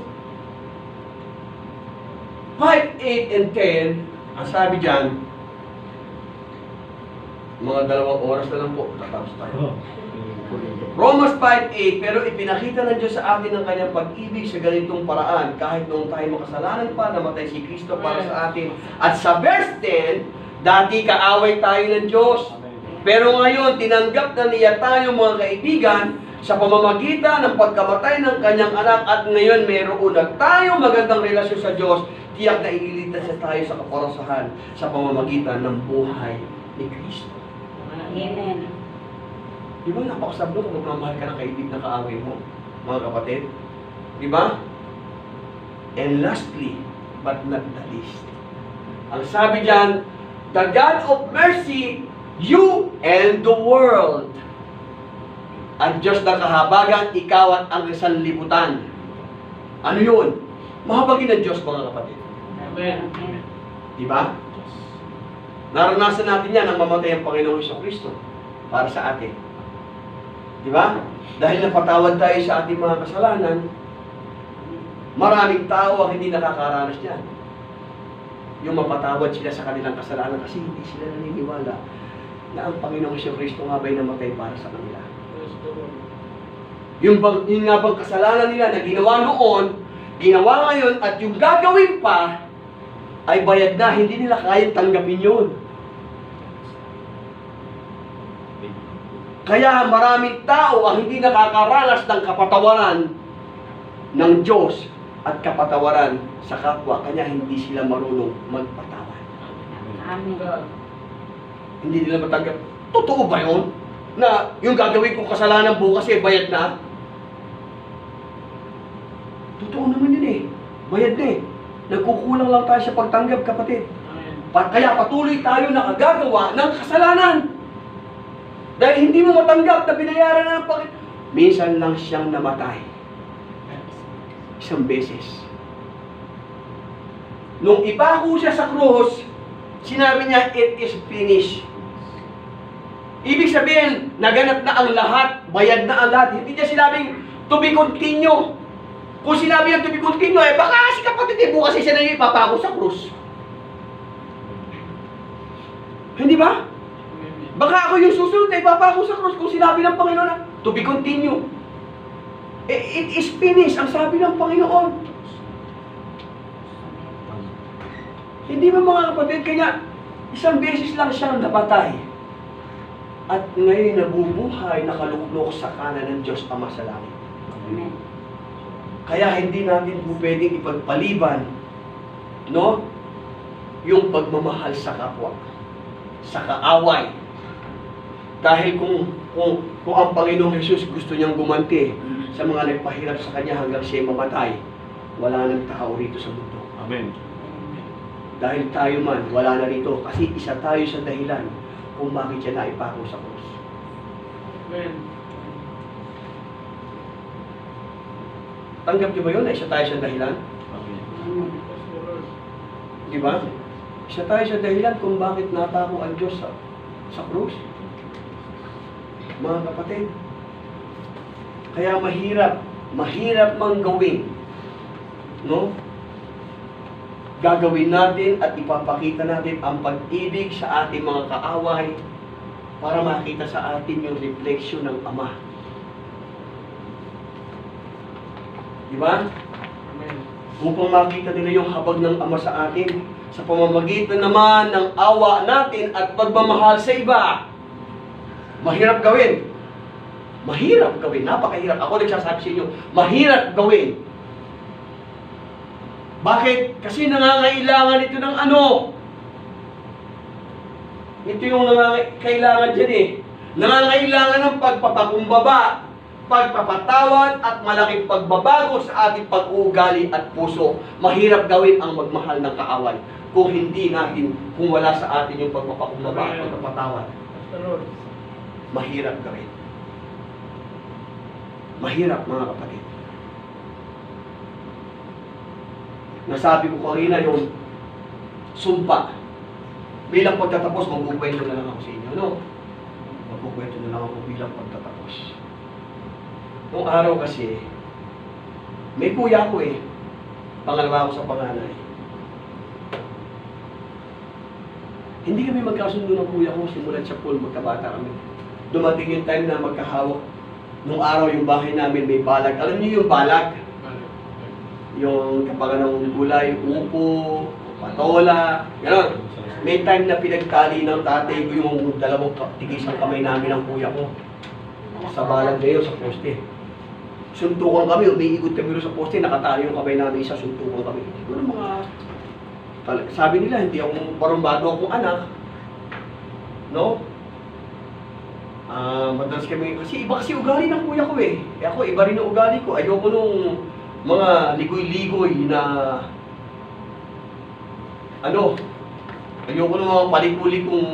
5, 8, and 10, ang sabi diyan, mga 2 oras na lang po, tatapos tayo. Romans 5:8, pero ipinakita ng Diyos sa atin ang kanyang pag-ibig sa ganitong paraan, kahit noong tayo makasalanan pa, namatay si Kristo para sa atin. At sa verse 10, dati kaaway tayo ng Diyos. Pero ngayon, tinanggap na niya tayo, mga kaibigan, sa pamamagitan ng pagkamatay ng kanyang anak, at ngayon mayroon na tayo magandang relasyon sa Diyos, tiyak na ililigtas na tayo sa kaparusahan sa pamamagitan ng buhay ni Kristo. Amen. Di ba napakasablo kung magmamahal ka ng kaibig na kaaway mo, mga kapatid? Di ba? And lastly, but not the least, ang sabi diyan, the God of mercy, you and the world. Ang Diyos ng kahabagan, ikaw at ang sanlibutan. Ano yun? Mahabagin ng Diyos, mga kapatid. Amen. Di ba? Naranasan natin yan ang mamatay ang Panginoong Jesucristo para sa atin. Di ba? Dahil napatawad tayo sa ating mga kasalanan, maraming tao ang hindi nakakaranas niyan. Yung mapatawad sila sa kanilang kasalanan kasi hindi sila naniniwala na ang Panginoong Jesucristo nga ba'y namatay para sa kanila. Yung nga bang kasalanan nila na ginawa noon, ginawa ngayon, at yung gagawin pa, ay bayad na, hindi nila kayang tanggapin yun. Kaya maraming tao ang hindi nakakaranas ng kapatawaran ng Diyos at kapatawaran sa kapwa, kanya hindi sila marunong magpatawad. Amen. Hindi nila matanggap. Totoo ba yun? Na yung gagawin kong kasalanan bukas bayad na? Totoo naman yun eh. Bayad na eh. Nagkukulang lang tayo sa pagtanggap, kapatid. Kaya patuloy tayo nakagagawa ng kasalanan. Dahil hindi mo matanggap na binayaran na ng Panginoon. Minsan lang siyang namatay. Isang beses. Nung ipako siya sa krus, sinabi niya, it is finished. Ibig sabihin, naganap na ang lahat, bayad na ang lahat. Hindi niya sinabing, to be continue. Kung sinabi niya to be continue, baka si kapatid, bukas siya na ipapako sa krus. Hindi ba? Baka ako yung susunod na ipapako sa krus kung sinabi ng Panginoon na, to be continue. It is finished, ang sabi ng Panginoon. Hindi ba mga kapatid, kaya isang beses lang siyang napatay. At ngayon nabubuhay, nakaluklok sa kanan ng Diyos Ama sa langit. Amen. Kaya hindi natin po pwedeng ipagpaliban, no? Yung pagmamahal sa kapwa. sa kaaway. Dahil kung ang Panginoong Jesus gusto niyang gumanti sa mga nagpahirap sa Kanya hanggang siya mamatay, wala nang tao rito sa mundo. Amen. Dahil tayo man, wala na rito. Kasi isa tayo sa dahilan kung bakit siya naipako sa krus. Amen. Tanggap niyo ba yun na isa tayo sa dahilan? Amen. Amen. Di ba? Isa tayo sa dahilan kung bakit natako ang Diyos sa krus. Mga kapatid. Kaya mahirap mang gawin. No? Gagawin natin at ipapakita natin ang pag-ibig sa ating mga kaaway para makita sa atin yung refleksyon ng Ama. Di ba? Amen. Upang makita nila yung habag ng Ama sa atin sa pamamagitan naman ng awa natin at pagmamahal sa iba. Mahirap gawin. Mahirap gawin. Napakahirap. Ako nagsasabi sa inyo, mahirap gawin. Bakit? Kasi nangangailangan ito ng ano? Ito yung kailangan dyan eh. Nangangailangan ng pagpapakumbaba, pagpapatawad at malaking pagbabago sa ating pag-uugali at puso. Mahirap gawin ang magmahal ng kaaway kung hindi natin, kung wala sa atin yung pagpapakumbaba at pagpapatawad. Pastor Lord. Mahirap gawin. Mahirap mga kapatid. Nasabi ko kanina yung sumpa. Bilang pagtatapos, magkukwento na lang ako sa inyo, no? Magkukwento na lang ako bilang pagtatapos. Noong araw kasi, may kuya ko eh. Pangalawa ko sa panganay. Hindi kami magkasundo ng kuya ko, simulan sa pool, magkabata kami. Dumating yung time na magkahawak. Noong araw yung bahay namin may balag. Alam niyo yung balag? Yung kapagan ng gulay, upo, patola, gano'n. May time na pinagtali ng tatay ko yung dalawang tigis ng kamay namin ng kuya ko. Sa balag na yun, sa poste. Suntukan kami, umiikot kami sa poste, nakatali yung kamay namin, isa suntukan kami. Siguro mga... Sabi nila, hindi ako parumbado akong anak. No? Madalas kami, kasi iba kasi ugali ng kuya ko eh. Ako, iba rin ang ugali ko. Ayoko nung mga ligoy-ligoy na ano, ayoko nung mga palikuli kong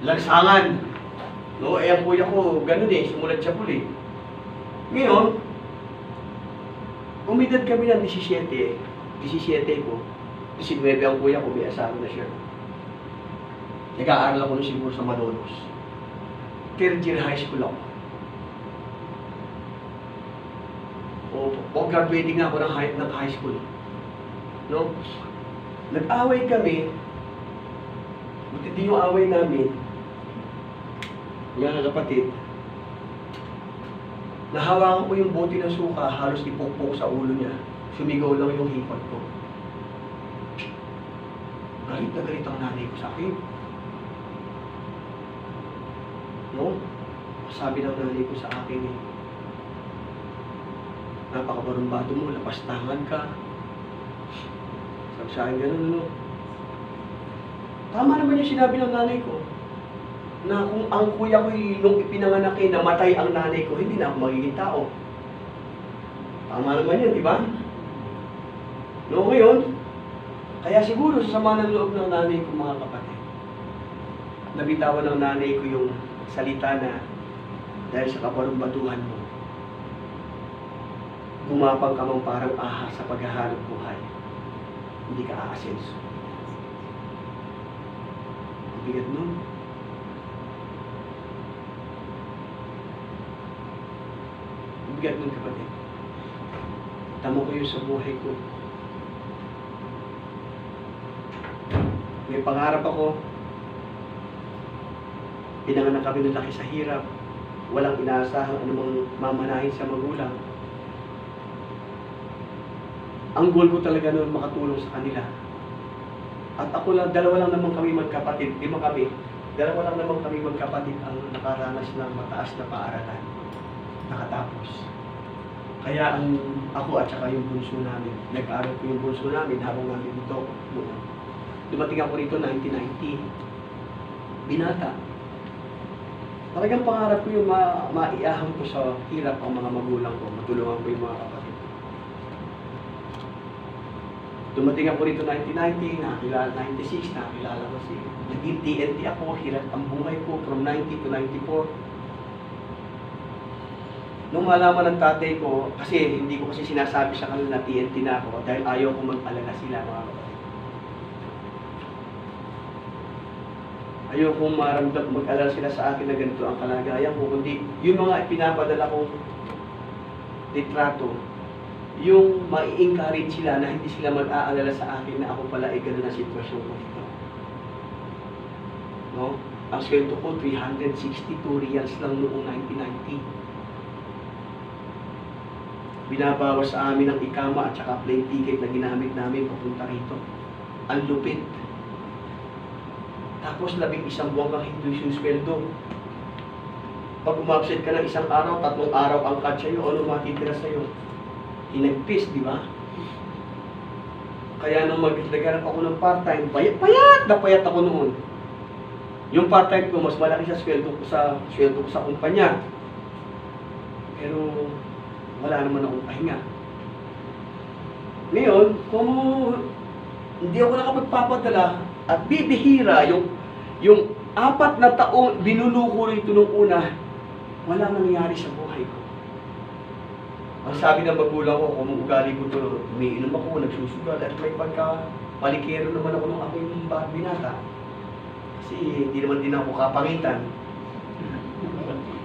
lansangan. No, ang kuya ko, ganun eh, simulat siya puli. Ngayon, umidad kami ng 17 ko. 19 ang kuya ko, may asawa na siya. Nag-aaral ako nun siguro sa Malolos. Third year high school ako. O graduating na ako ng high school. No? Nag-away kami. Buti din yung away namin. Mga kapatid. Nahawakan ko yung bote ng suka, halos ipukpok sa ulo niya. Sumigaw lang yung hipag ko. Galit na galit ang nanay ko sa akin. No? Sabi ng nanay ko sa akin eh, napakabarumbado mo, lapastangan ka. Sabi sa akin gano'n, ano? Tama naman yung sinabi ng nanay ko, na kung ang kuya ko nung ipinanganak eh, namatay ang nanay ko, hindi na ako magiging tao. Tama naman yun, di ba? No, ngayon, kaya siguro sa sama ng loob ng nanay ko, mga kapatid, nabitawan ng nanay ko yung salita na dahil sa kabarumbatuhan mo, gumapang ka mang parang ahas sa paghahanap buhay. Hindi ka aasenso. Ang bigat nun. Ang bigat nun, kapatid. Tamo ko yun sa buhay ko. May pangarap ako. Pinanganak kami ng laki sa hirap. Walang inaasahang anumang mamanahin sa magulang. Ang goal ko talaga noon makatulong sa kanila. At ako lang, dalawa lang naman kami magkapatid, 5 kami. Dalawa lang naman kami magkapatid ang nakaranas ng mataas na paaralan. Nakatapos. Kaya ako at saka yung bunso namin, nag-aaral ko yung bunso namin habang namin dito. Dumating ako rito 1990. binata. Talagang pangarap ko yung maiahon ko sa hirap ang mga magulang ko, matulungan ko yung mga kapatid ko. Dumating ako rito 1990, nakakilala 96, nakakilala ko si naging TNT ako, hirap ang buhay ko from 90 to 94. Nung malaman ng tatay ko, kasi hindi ko kasi sinasabi sa kanila na TNT na ako dahil ayaw ko mag-alala sila mga kapatid. Ayaw kong maramdam, mag-alala sila sa akin na ganito ang kalagayan ko, kundi yung mga pinapadala kong litrato, yung mai-encourage sila na hindi sila mag-aalala sa akin na ako pala ay gano'n na sitwasyon ko dito. No? Ang sweldo ko, 362 reals lang noong 1990. Binabawas sa amin ang ikama at saka plane ticket na ginamit namin papunta rito. Ang lupit. Tapos 11 buwan kang hindi yung sweldo. Pag umabsent ka ng 1 araw, 3 araw ang cut sa'yo, ano matitira sa'yo? Hinagpis, di ba? Kaya nung naghanap ako ng part-time, payat na payat ako noon. Yung part-time ko, mas malaki sa sweldo ko sa kumpanya. Pero wala naman akong pahinga. Ngayon, kung hindi ako nakapagpapadala at bibihira yung 4 na taong binuluko rito nung una, wala nangyari sa buhay ko. Ang sabi ng magulang ko, kung ugali ko ito, umiinom ako, nagsusugal, at may pagka-palikero naman ako ng aking binata. Kasi hindi naman din ako kapangitan.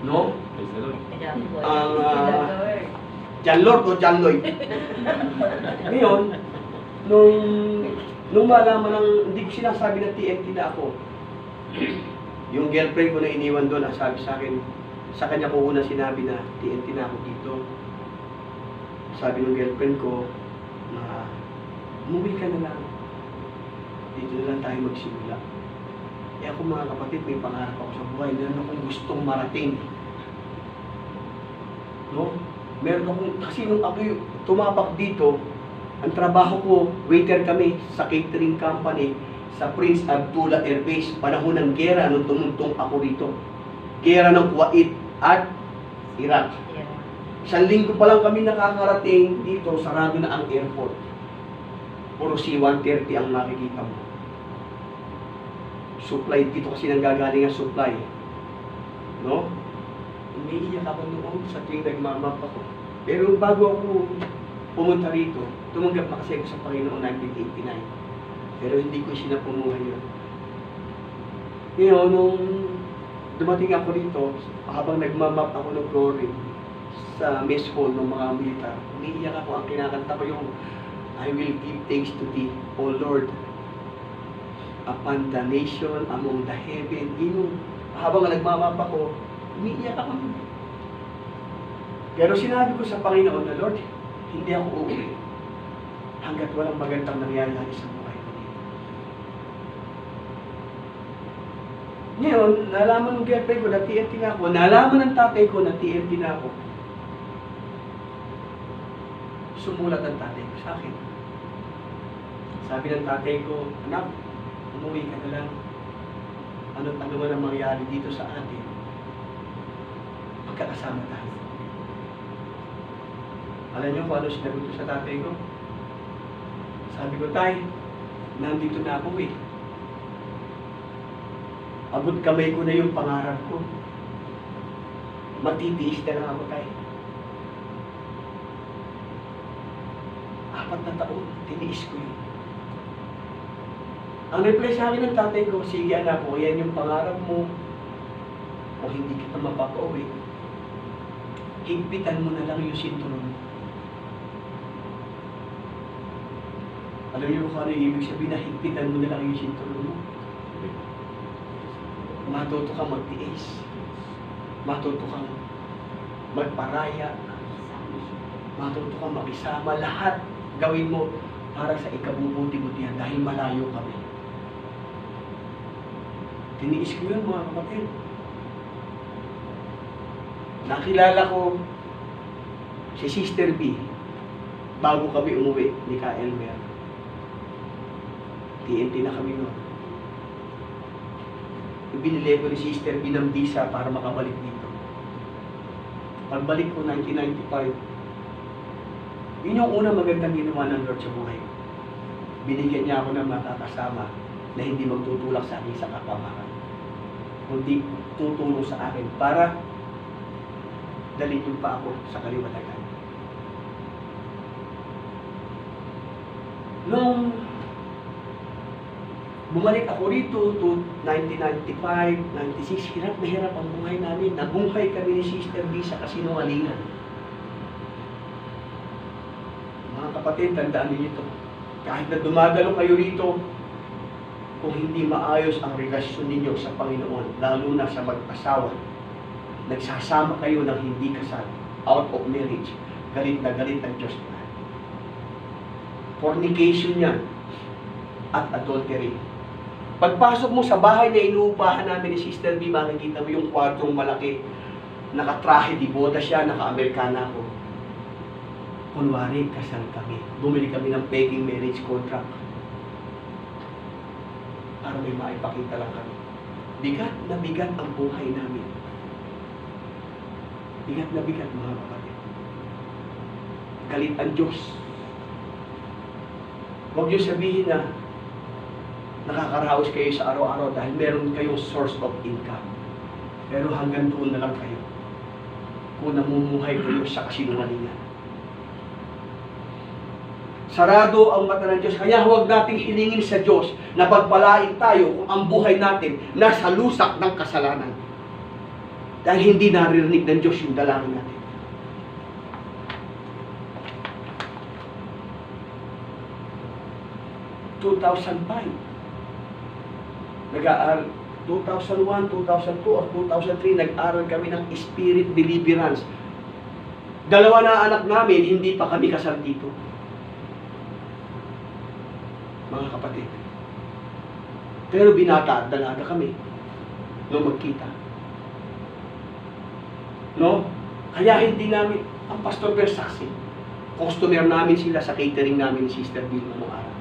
No? Ang John Lord o John Lloyd. Ngayon, nung malaman ng, hindi ko sinasabi na TNT na ako, yung girlfriend ko na iniwan doon, ang sabi sa akin, sa kanya ko una sinabi na TNT na ako dito. Sabi ng girlfriend ko na umuwi ka na lang. Dito na lang tayo magsimula. Eh ako mga kapatid, may pangarap ako sa buhay. Meron akong gustong marating. No? Meron akong, kasi nung ako tumapak dito, ang trabaho ko, waiter kami sa catering company sa Prince Abdullah Air Base. Panahon ng gera nung tumuntong ako rito. Gera ng Kuwait at Iraq. 1 linggo pa lang kami nakakarating dito, sarado na ang airport. Puro C-130 ang makikita mo. Supply, dito kasi nanggagaling ang supply. No? Umiiyak ako noon sa tuwing nagmamap ako. Pero bago ako pumunta rito, tumanggap na kasi ako sa Panginoon 1989. Pero hindi ko sinapumuhay yun. Ngayon, nung dumating ako rito, habang nagmamap ako ng glory, sa mess hall ng mga militar, umiiyak ako. Ang kinakanta ko yung I will give thanks to thee, O Lord, upon the nation, among the heaven. Yung habang nagmamap ako, umiiyak ako. Pero sinabi ko sa Panginoon na, Lord, hindi ako uuwi hanggat walang magandang nangyayari sa buhay ko dito. Ngayon, nalaman ng girlfriend ko na TNT na ako, nalaman ng tatay ko na TNT na ako. Sumulat ang tatay ko sa akin. Sabi ng tatay ko, anak, umuwi ka na lang. Ano man ang mangyari dito sa atin, magkakasama tayo. Alam niyo kung ano sinagot ko sa tatay ko? Sabi ko, tay, nandito na ako eh. Abot kamay ko na yung pangarap ko. Matitiis na lang ako, tay. 4 na taon, tiniis ko yun. Ang reply sa akin ng tatay ko, sige anak ko, yan yung pangarap mo. Kung hindi kita mapapauwi, higpitan mo na lang yung sinturon mo. Alam niyo kung ano yung ibig sabihin na higpitan mo na lang yung sinturon mo? Matuto kang magtiis. Matuto kang magparaya. Matuto kang makisama. Lahat gawin mo para sa ikabubuti-butihan dahil malayo kami. Tiniis ko yun mga kapatid. Nakilala ko si Sister B bago kami umuwi ni Ka Elmer. TNT na kami noon. binili ko ni Sister Binang visa para makabalik dito. Pagbalik ko 1995, yun yung unang magandang ginawa ng Lord sa buhay ko. Binigyan niya ako ng makakasama na hindi magtutulak sa akin sa kapamakan, kundi tutulong sa akin para dalhin pa ako sa kaliwanagan. Nung bumalik ako rito to 1995, 96, hirap na hirap ang buhay namin. Nabuhay kami ni Sister B sa kasinungalingan. Mga kapatid, tandaan niyo ito. Kahit na dumadalo kayo rito, kung hindi maayos ang relasyon ninyo sa Panginoon, lalo na sa mag-asawa, nagsasama kayo ng hindi kasal, out of marriage, galit na galit ang Diyos na. Fornication yan at adultery. Pagpasok mo sa bahay na inuupahan namin ni Sister B, makikita mo yung kwartong malaki, nakatrahe, di boda siya, naka-Amerikana ako. Kunwari, kasal kami. Bumili kami ng peking marriage contract para may maipakita lang kami. Bigat na bigat ang buhay namin. Bigat na bigat, mga kapatid. Galit ang Diyos. Huwag niyo sabihin na nakakaraos kayo sa araw-araw dahil meron kayong source of income. Pero hanggang doon na lang kayo kung namumuhay kayo sa kasinungalingan. Sarado ang mata ng Diyos. Kaya huwag nating hilingin sa Diyos na pagpalain tayo kung ang buhay natin nasa lusak ng kasalanan. Dahil hindi naririnig ng Diyos yung dalangin natin. Nag-aaral 2001, 2002, or 2003, nag-aral kami ng Spirit Deliverance. Dalawa na anak namin, hindi pa kami kasal dito. Mga kapatid. Pero binata at dalaga kami nung magkita. No? Kaya hindi namin, ang pastor Versace, customer namin sila sa catering namin ni Sister Bill noong araw.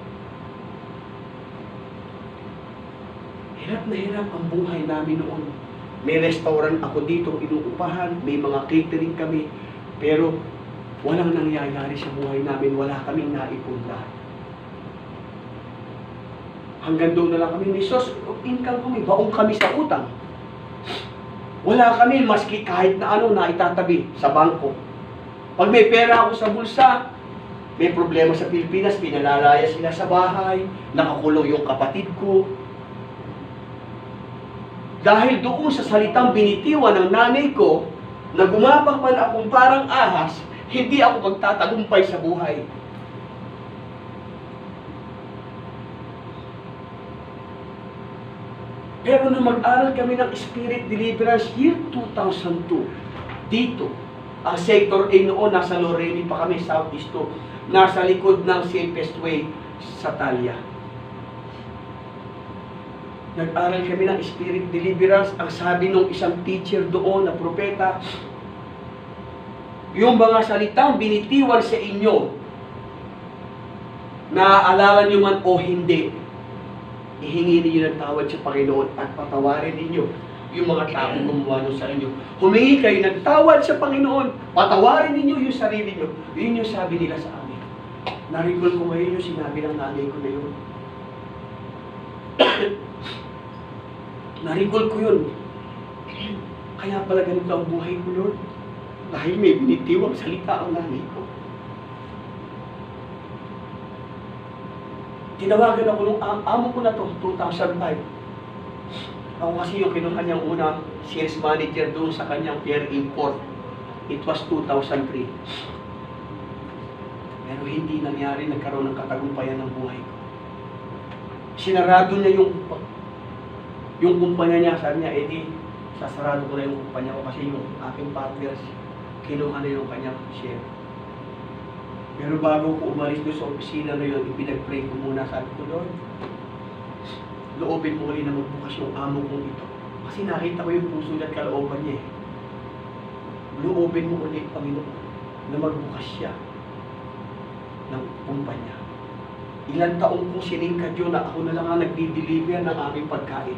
Hirap na hirap ang buhay namin noon. May restaurant ako dito, inuupahan, may mga catering kami, pero walang nangyayari sa buhay namin, wala kaming naipon lahat. Hanggang doon na lang kami, may source of income kami, baong kami sa utang. Wala kami, maski kahit na ano na itatabi sa bangko. Pag may pera ako sa bulsa, may problema sa Pilipinas, pinalalaya sila sa bahay, nakakulong yung kapatid ko. Dahil doon sa salitang binitiwan ng nanay ko, na gumapang man akong parang ahas, hindi ako magtatagumpay sa buhay. Pero nung mag-aral kami ng Spirit Deliverance year 2002, dito, ang Sector A noon, nasa Loreni pa kami, Southeast 2, nasa likod ng Safest Way sa Talia. Nag-aral kami ng Spirit Deliverance. Ang sabi ng isang teacher doon na propeta, yung mga salitang binitiwan sa inyo, naaalala nyo man o hindi, ihingi ninyo ng tawad sa Panginoon at patawarin ninyo yung mga taong gumawa nyo sa inyo. Humingi kayo ng tawad sa Panginoon, patawarin ninyo yung sarili nyo. Yun yung sabi nila sa amin. Naricall ko ngayon yung sinabi ng nanay ko na yun. Naricall ko yun. Kaya pala ganito ang buhay ko, Lord. Dahil may binitiwang salita ang nanay ko. Tinawagan ako nung amo ko na to, 2005. Ako kasi yung kinuha niyang unang sales manager doon sa kanyang Pierre Import. It was 2003. Pero hindi nangyari, nagkaroon ng katagumpayan ng buhay ko. Sinarado niya yung kumpanya niya, sabi niya, Eddie, sasarado ko na yung kumpanya ko kasi yung aking partners, kinuha na yung kanyang share. Pero bago ko umalis doon sa opisina na yun, ipinag-pray ko muna, sabi ko, Lord, loobin mo ulit na magbukas yung amo kong ito. Kasi nakita ko yung puso at kalooban niya eh. Loobin mo ulit, Panginoon, na magbukas siya ng kumpanya. Ilang taong kong siningkad yun na ako na lang ang nagdi-deliver ng aming pagkain.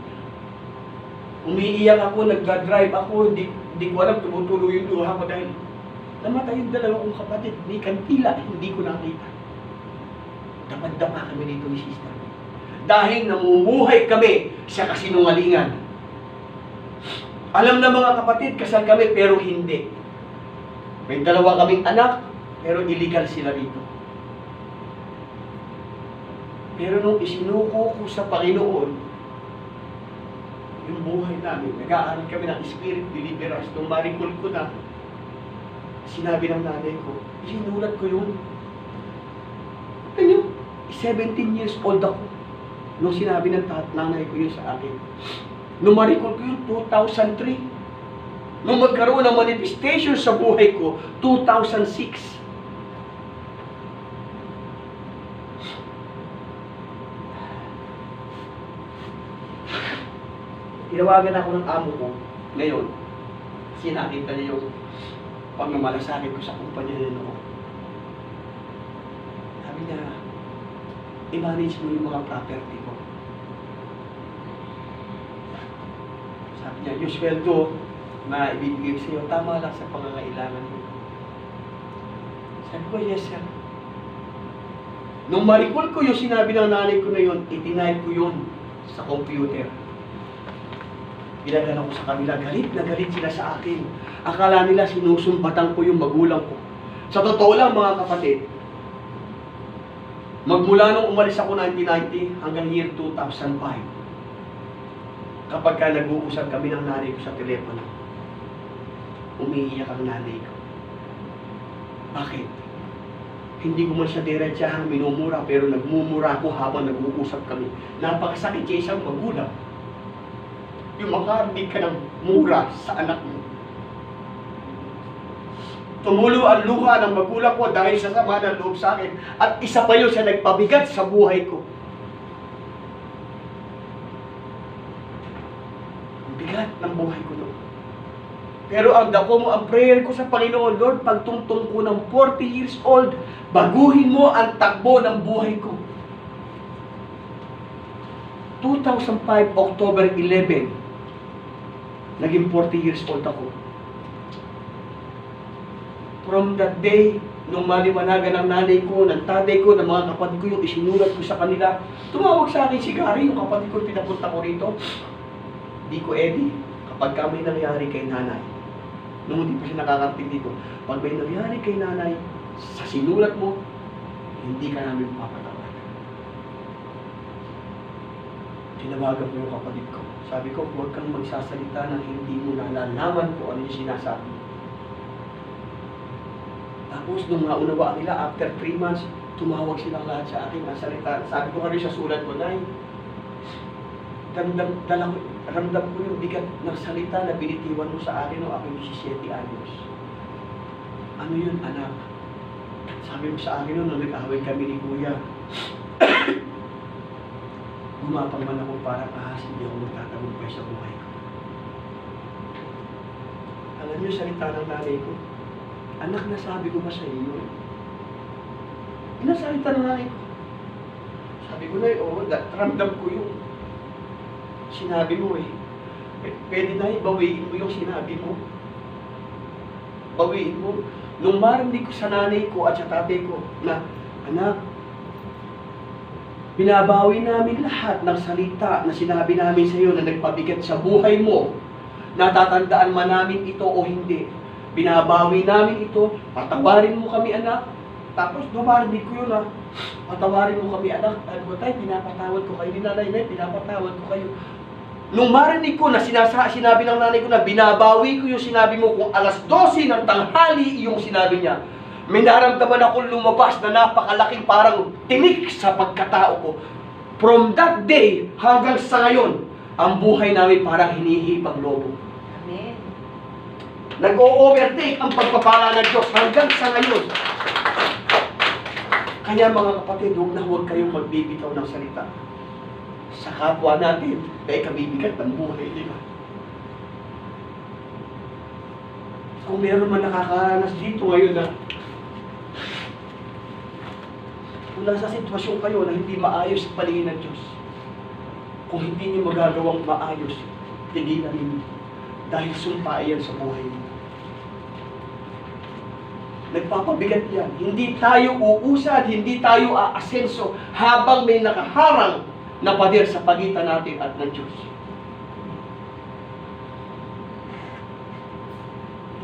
Umiiyak ako, nagdadrive ako, hindi ko alam, tumutuloy yung luha ko dahil namatay yung dalawa kong kapatid. Ni kantila, hindi ko nakita. Dapat-dapa kami dito ni sister. Dahil namumuhay kami sa kasinungalingan. Alam na mga kapatid, kasal kami pero hindi. May dalawa kaming anak, pero illegal sila dito. Pero nung isinuko ko sa Panginoon, yung buhay namin, nag-aaral kami ng Spirit Deliverance. Nung maricol ko na, sinabi ng nanay ko, isinulat ko yun. Ano? 17 years old ako. Nung sinabi ng nanay ko yun sa akin. Nung maricol ko yun, 2003. Nung magkaroon ng manifestation sa buhay ko, 2006. Tinawagan ako ng amo ko ngayon. Kasi nakita niya yung pagmamalasakit ko sa kumpanya niya noon. Sabi niya, i-manage mo yung mga property ko. Sabi niya, yung sweldo na ibibigay sa iyo, tama lang sa pangangailangan mo. Sabi ko, yes sir. Nung maricol ko yung sinabi ng nanay ko na yun, itinayip ko yun sa computer. Pinadala ko sa kanila, galit na galit sila sa akin. Akala nila sinusumbatan ko yung magulang ko. Sa totoo lang mga kapatid, magmula nung umalis ako 1990 hanggang year 2005, kapag ka nag-uusap kami ng nanay ko sa telepono, umiiyak ang nanay ko. Bakit? Hindi ko man siya diretsahang minumura, pero nagmumura ako habang nag-uusap kami. Napakasakit siya isang magulang. Yung makarinig ka ng mura sa anak mo. Tumulo ang luha ng magulang ko dahil sa sama ng loob sa akin. At isa pa yun siya nagpabigat sa buhay ko. Ang bigat ng buhay ko noon. Pero ang dako mo, ang prayer ko sa Panginoon, Lord, pagtungtong ko ng 40 years old, baguhin mo ang takbo ng buhay ko. 2005, October 11, naging 40 years old ako. From that day, nung maliwanagan ng nanay ko, ng tatay ko, ng mga kapatid ko, yung isinulat ko sa kanila, tumawag sa akin si Gary, yung kapatid ko, pinapunta ko rito. Di ko, Eddie, kapag ka may nangyari kay nanay, nung hindi pa siya nakakarating dito, pag may nangyari kay nanay, sa sinulat mo, hindi ka namin papatawag. Tinawagan ko yung kapatid ko. Sabi ko, huwag kang magsasalita na hindi mo nalalaman kung ano yung sinasabi. Tapos, nung naunawaan nila, after 3 months, tumawag silang lahat sa akin ang salita. Sabi ko rin sa sulat ko, Nay, ramdam ko yung bigat ng salita na binitiwan mo sa akin nung aking 17 anyos. Ano yun, anak? Sabi mo sa akin nung nag-away kami ni Kuya. Gumapang man ako para kahas, hindi ako magtatagumpay sa buhay ko. Alam niyo, salita ng nanay ko, anak, nasabi ko ba sa iyo? Inasalita ng nanay ko. Sabi ko na, oo, ramdam ko yung sinabi mo eh. Pwede na, bawiin mo yung sinabi mo. Bawiin mo. Nung marinig ko sa nanay ko at sa tatay ko na, anak, binabawi namin lahat ng salita na sinabi namin sa iyo na nagpabigat sa buhay mo. Natatandaan man namin ito o hindi. Binabawi namin ito. Patawarin mo kami, anak. Tapos, dumarinig ko yun, patawarin mo kami, anak. Sabi ko, tay, pinapatawad ko kayo. Ni nanay, pinapatawad ko kayo. Nung marinig ko na sinabi ng nanay ko na binabawi ko yung sinabi mo kung alas 12 ng tanghali yung sinabi niya, may naramdaman akong lumabas na napakalaking parang tinik sa pagkatao ko. From that day hanggang sa ngayon, ang buhay namin parang hinihipang lobo. Amen. Nag-o-overtake ang pagpapala ng Diyos hanggang sa ngayon. Kaya mga kapatid, huwag kayong magbibitaw ng salita. Sa kapwa natin, dahil kabibigat ng buhay, di ba? Kung meron man nakakaranas dito ngayon na kung nasa sitwasyon kayo na hindi maayos sa paningin ng Diyos, kung hindi niyo magagawang maayos, tigilan ninyo. Dahil sumpa yan sa buhay ninyo. Nagpapabigat yan. Hindi tayo uusad, hindi tayo aasenso habang may nakaharang na pader sa pagitan natin at ng Diyos.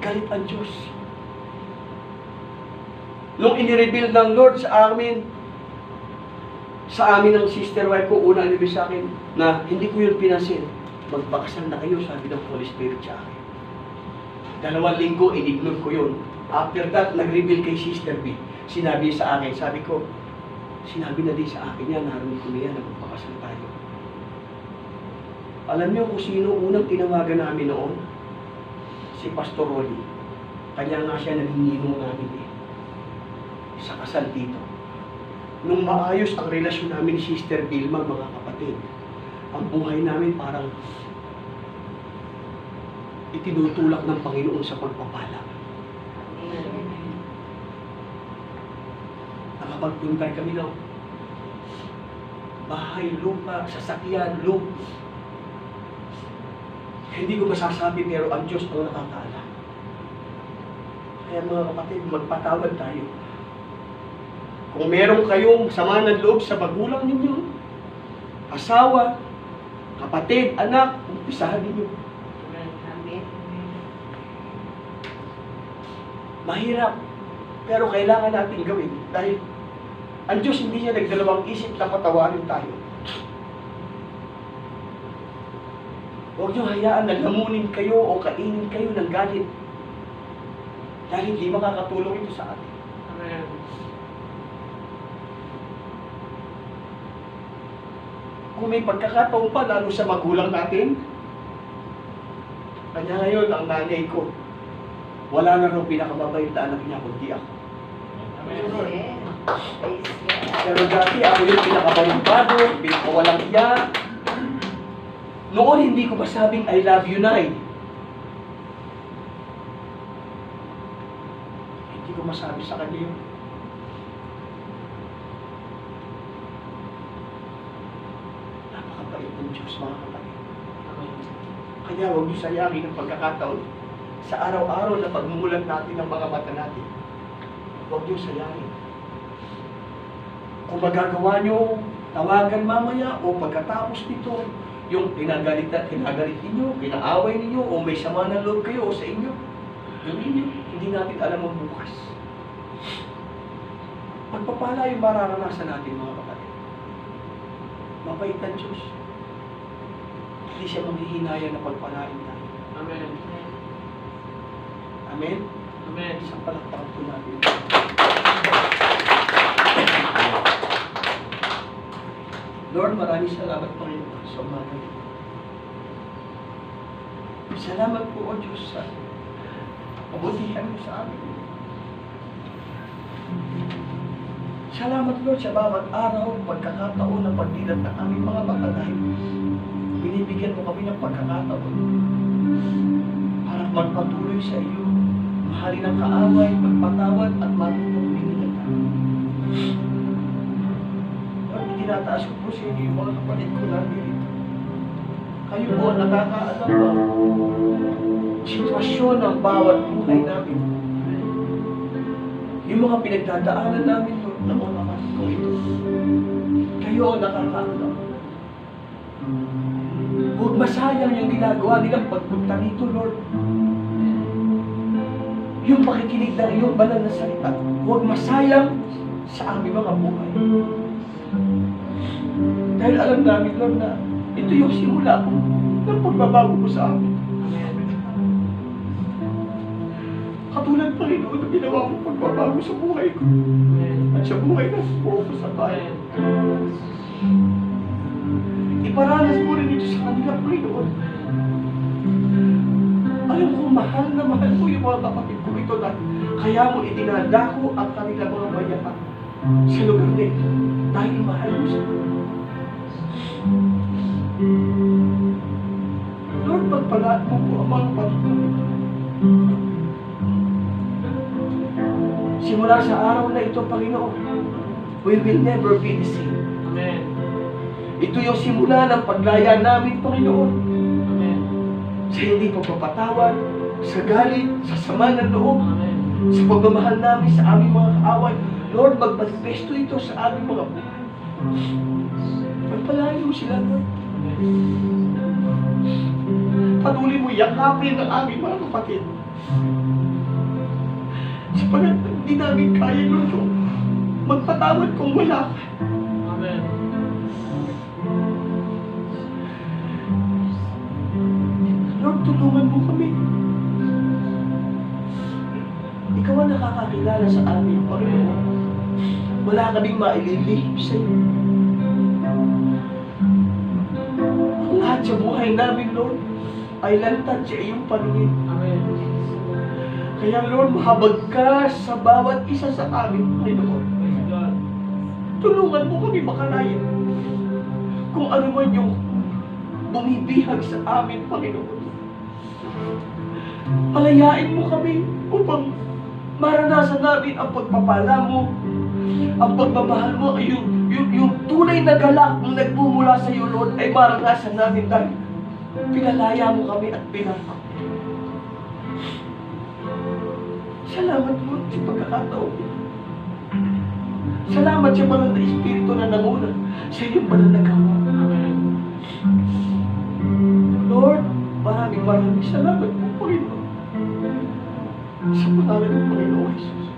Galit ang Diyos. Nung inireveal ng Lord sa amin ng sister wife ko, una nilibig sa akin, na hindi ko yun pinansin. Magpakasal na kayo, sabi ng Holy Spirit sa akin. 2 linggo, in-ignore ko yun. After that, nag-reveal kay Sister B. Sinabi sa akin, sabi ko, sinabi na din sa akin yan, narinig ko na yan, na magpakasal tayo. Alam niyo kung sino unang tinawagan namin noon? Si Pastor Rolly. Kanya nga siya naging ninong namin eh. Sa kasal dito. Nung maayos ang relasyon namin ni Sister Vilma, mga kapatid, ang buhay namin parang itinutulak ng Panginoon sa pagpapala. Nakapagpuntay kami ng bahay, lupa, sasakyan, lupa. Hindi ko masasabi pero ang Diyos ang nakakaalam. Kaya mga kapatid, magpatawad tayo. Kung meron kayong sama ng loob sa magulang ninyo, asawa, kapatid, anak, umpisahan ninyo. Amen. Mahirap, pero kailangan natin gawin dahil ang Diyos hindi niya nagdalawang isip na patawarin tayo. Huwag niyo hayaan na lamunin kayo o kainin kayo ng galit dahil hindi makakatulong ito sa atin. Amen. Kung may pagkakataon pa, lalo sa magulang natin, kanya ngayon, ang nanay ko, wala na raw pinakamabait na anak niya, kundi ako. Amen, Lord. Amen. Praise God. Pero dati, ako yung pinakabalumbado, pinakawalang iya. Noon, hindi ko masabing, I love you, Nay. Hindi ko masabi sa kanya yun. Napakabait ng Diyos, mga kapatid. Amen. Kaya huwag niyo sayangin ang pagkakataon sa araw-araw na pagmumulat natin ng mga mata natin. Huwag niyo sayangin. Kung magagawa niyo, tawagan mamaya o pagkatapos nito, yung kinagalit ninyo, kinaaway ninyo, o may sama ng loob kayo o sa inyo, gawin niyo. Hindi natin alam ang bukas. Pagpapala yung mararanasan natin, mga kapatid. Mabait ang Diyos. Hindi siya manghihinayang na pagpalain tayo. Amen. Amen? Amen. Isang palakpakan po natin. Lord, maraming salamat Panginoon sa umaga. Salamat po, O Diyos, sa kabutihan mo sa amin. Salamat, Lord, sa bawat araw, pagkakataon na pagdilat ng aming mga mata dahil binibigyan mo kami ng pagkakataon para magpatuloy sa iyo, mahalin ang kaaway, magpatawad at matutong binigyan ka. Lord, itinataas ko po sa inyo yung mga kapatid ko namin. Kayo po ang nakakaalam ang sitwasyon ng bawat buhay namin. Yung mga pinagdadaanan namin, Lord, ng mga kapatid ko ito. Kayo ang nakakaalam. Huwag masayang yung ginagawa nilang pagpunta dito, Lord. Yung pakikinig ng iyong banal na salita, huwag masayang sa aming mga buhay. Dahil alam namin, Lord, na ito yung simula ng pagbabago mo sa amin. Katulad, Panginoon, na ginawa mo pagbabago sa buhay ko at sa buhay ng buo ko sa bayan. Iparanas mo rin ito sa kanila, Panginoon. Alam ko, mahal na mahal mo yung mga kapatid ko ito na kaya mo itinadako ang kanilang mga bayakan sa lugar na ito dahil mahal mo sila. Lord, pagpalaan mo po ang mga kapatid ko ito. Simula sa araw na ito, Panginoon, we will never be the same. Amen. Ito yung simula ng paglaya namin, Panginoon. Amen. sa hindi pagpapatawad, sa galit, sa sama ng loob, Amen. sa pagmamahal namin sa aming mga kaaway. Lord, magmanifesto ito sa aming mga buhay. Pagpalain mo sila, Lord. Patuloy mo yakapin ang aming mga kapatid. Sapagat hindi namin kaya, Lord, magpatawad kung wala ka. Amen. Lord, tulungan mo kami. Ikaw ang nakakakilala sa amin, Panginoon. Wala kaming maililihim sa iyo. Ang lahat sa buhay namin, Lord, ay lantad sa iyong paningin. Amen. Kaya, Lord, mahabag ka sa bawat isa sa amin, Panginoon. Praise God. Tulungan mo kami makalaya. Kung ano man yung bumibihag sa amin, Panginoon. Palayain mo kami upang maranasan namin ang pagpapala mo, ang pagmamahal mo, yung tunay na galak na nagmumula sa iyo, Lord, ay maranasan namin dahil pinalaya mo kami at pinapa. Salamat, Lord, sa pagkakataon. Salamat sa banal na Espiritu na nanguna sa iyong banal na gawa. Amen. Lord, maraming salamat po, Panginoon. Sa pangalan ng Panginoon Jesus.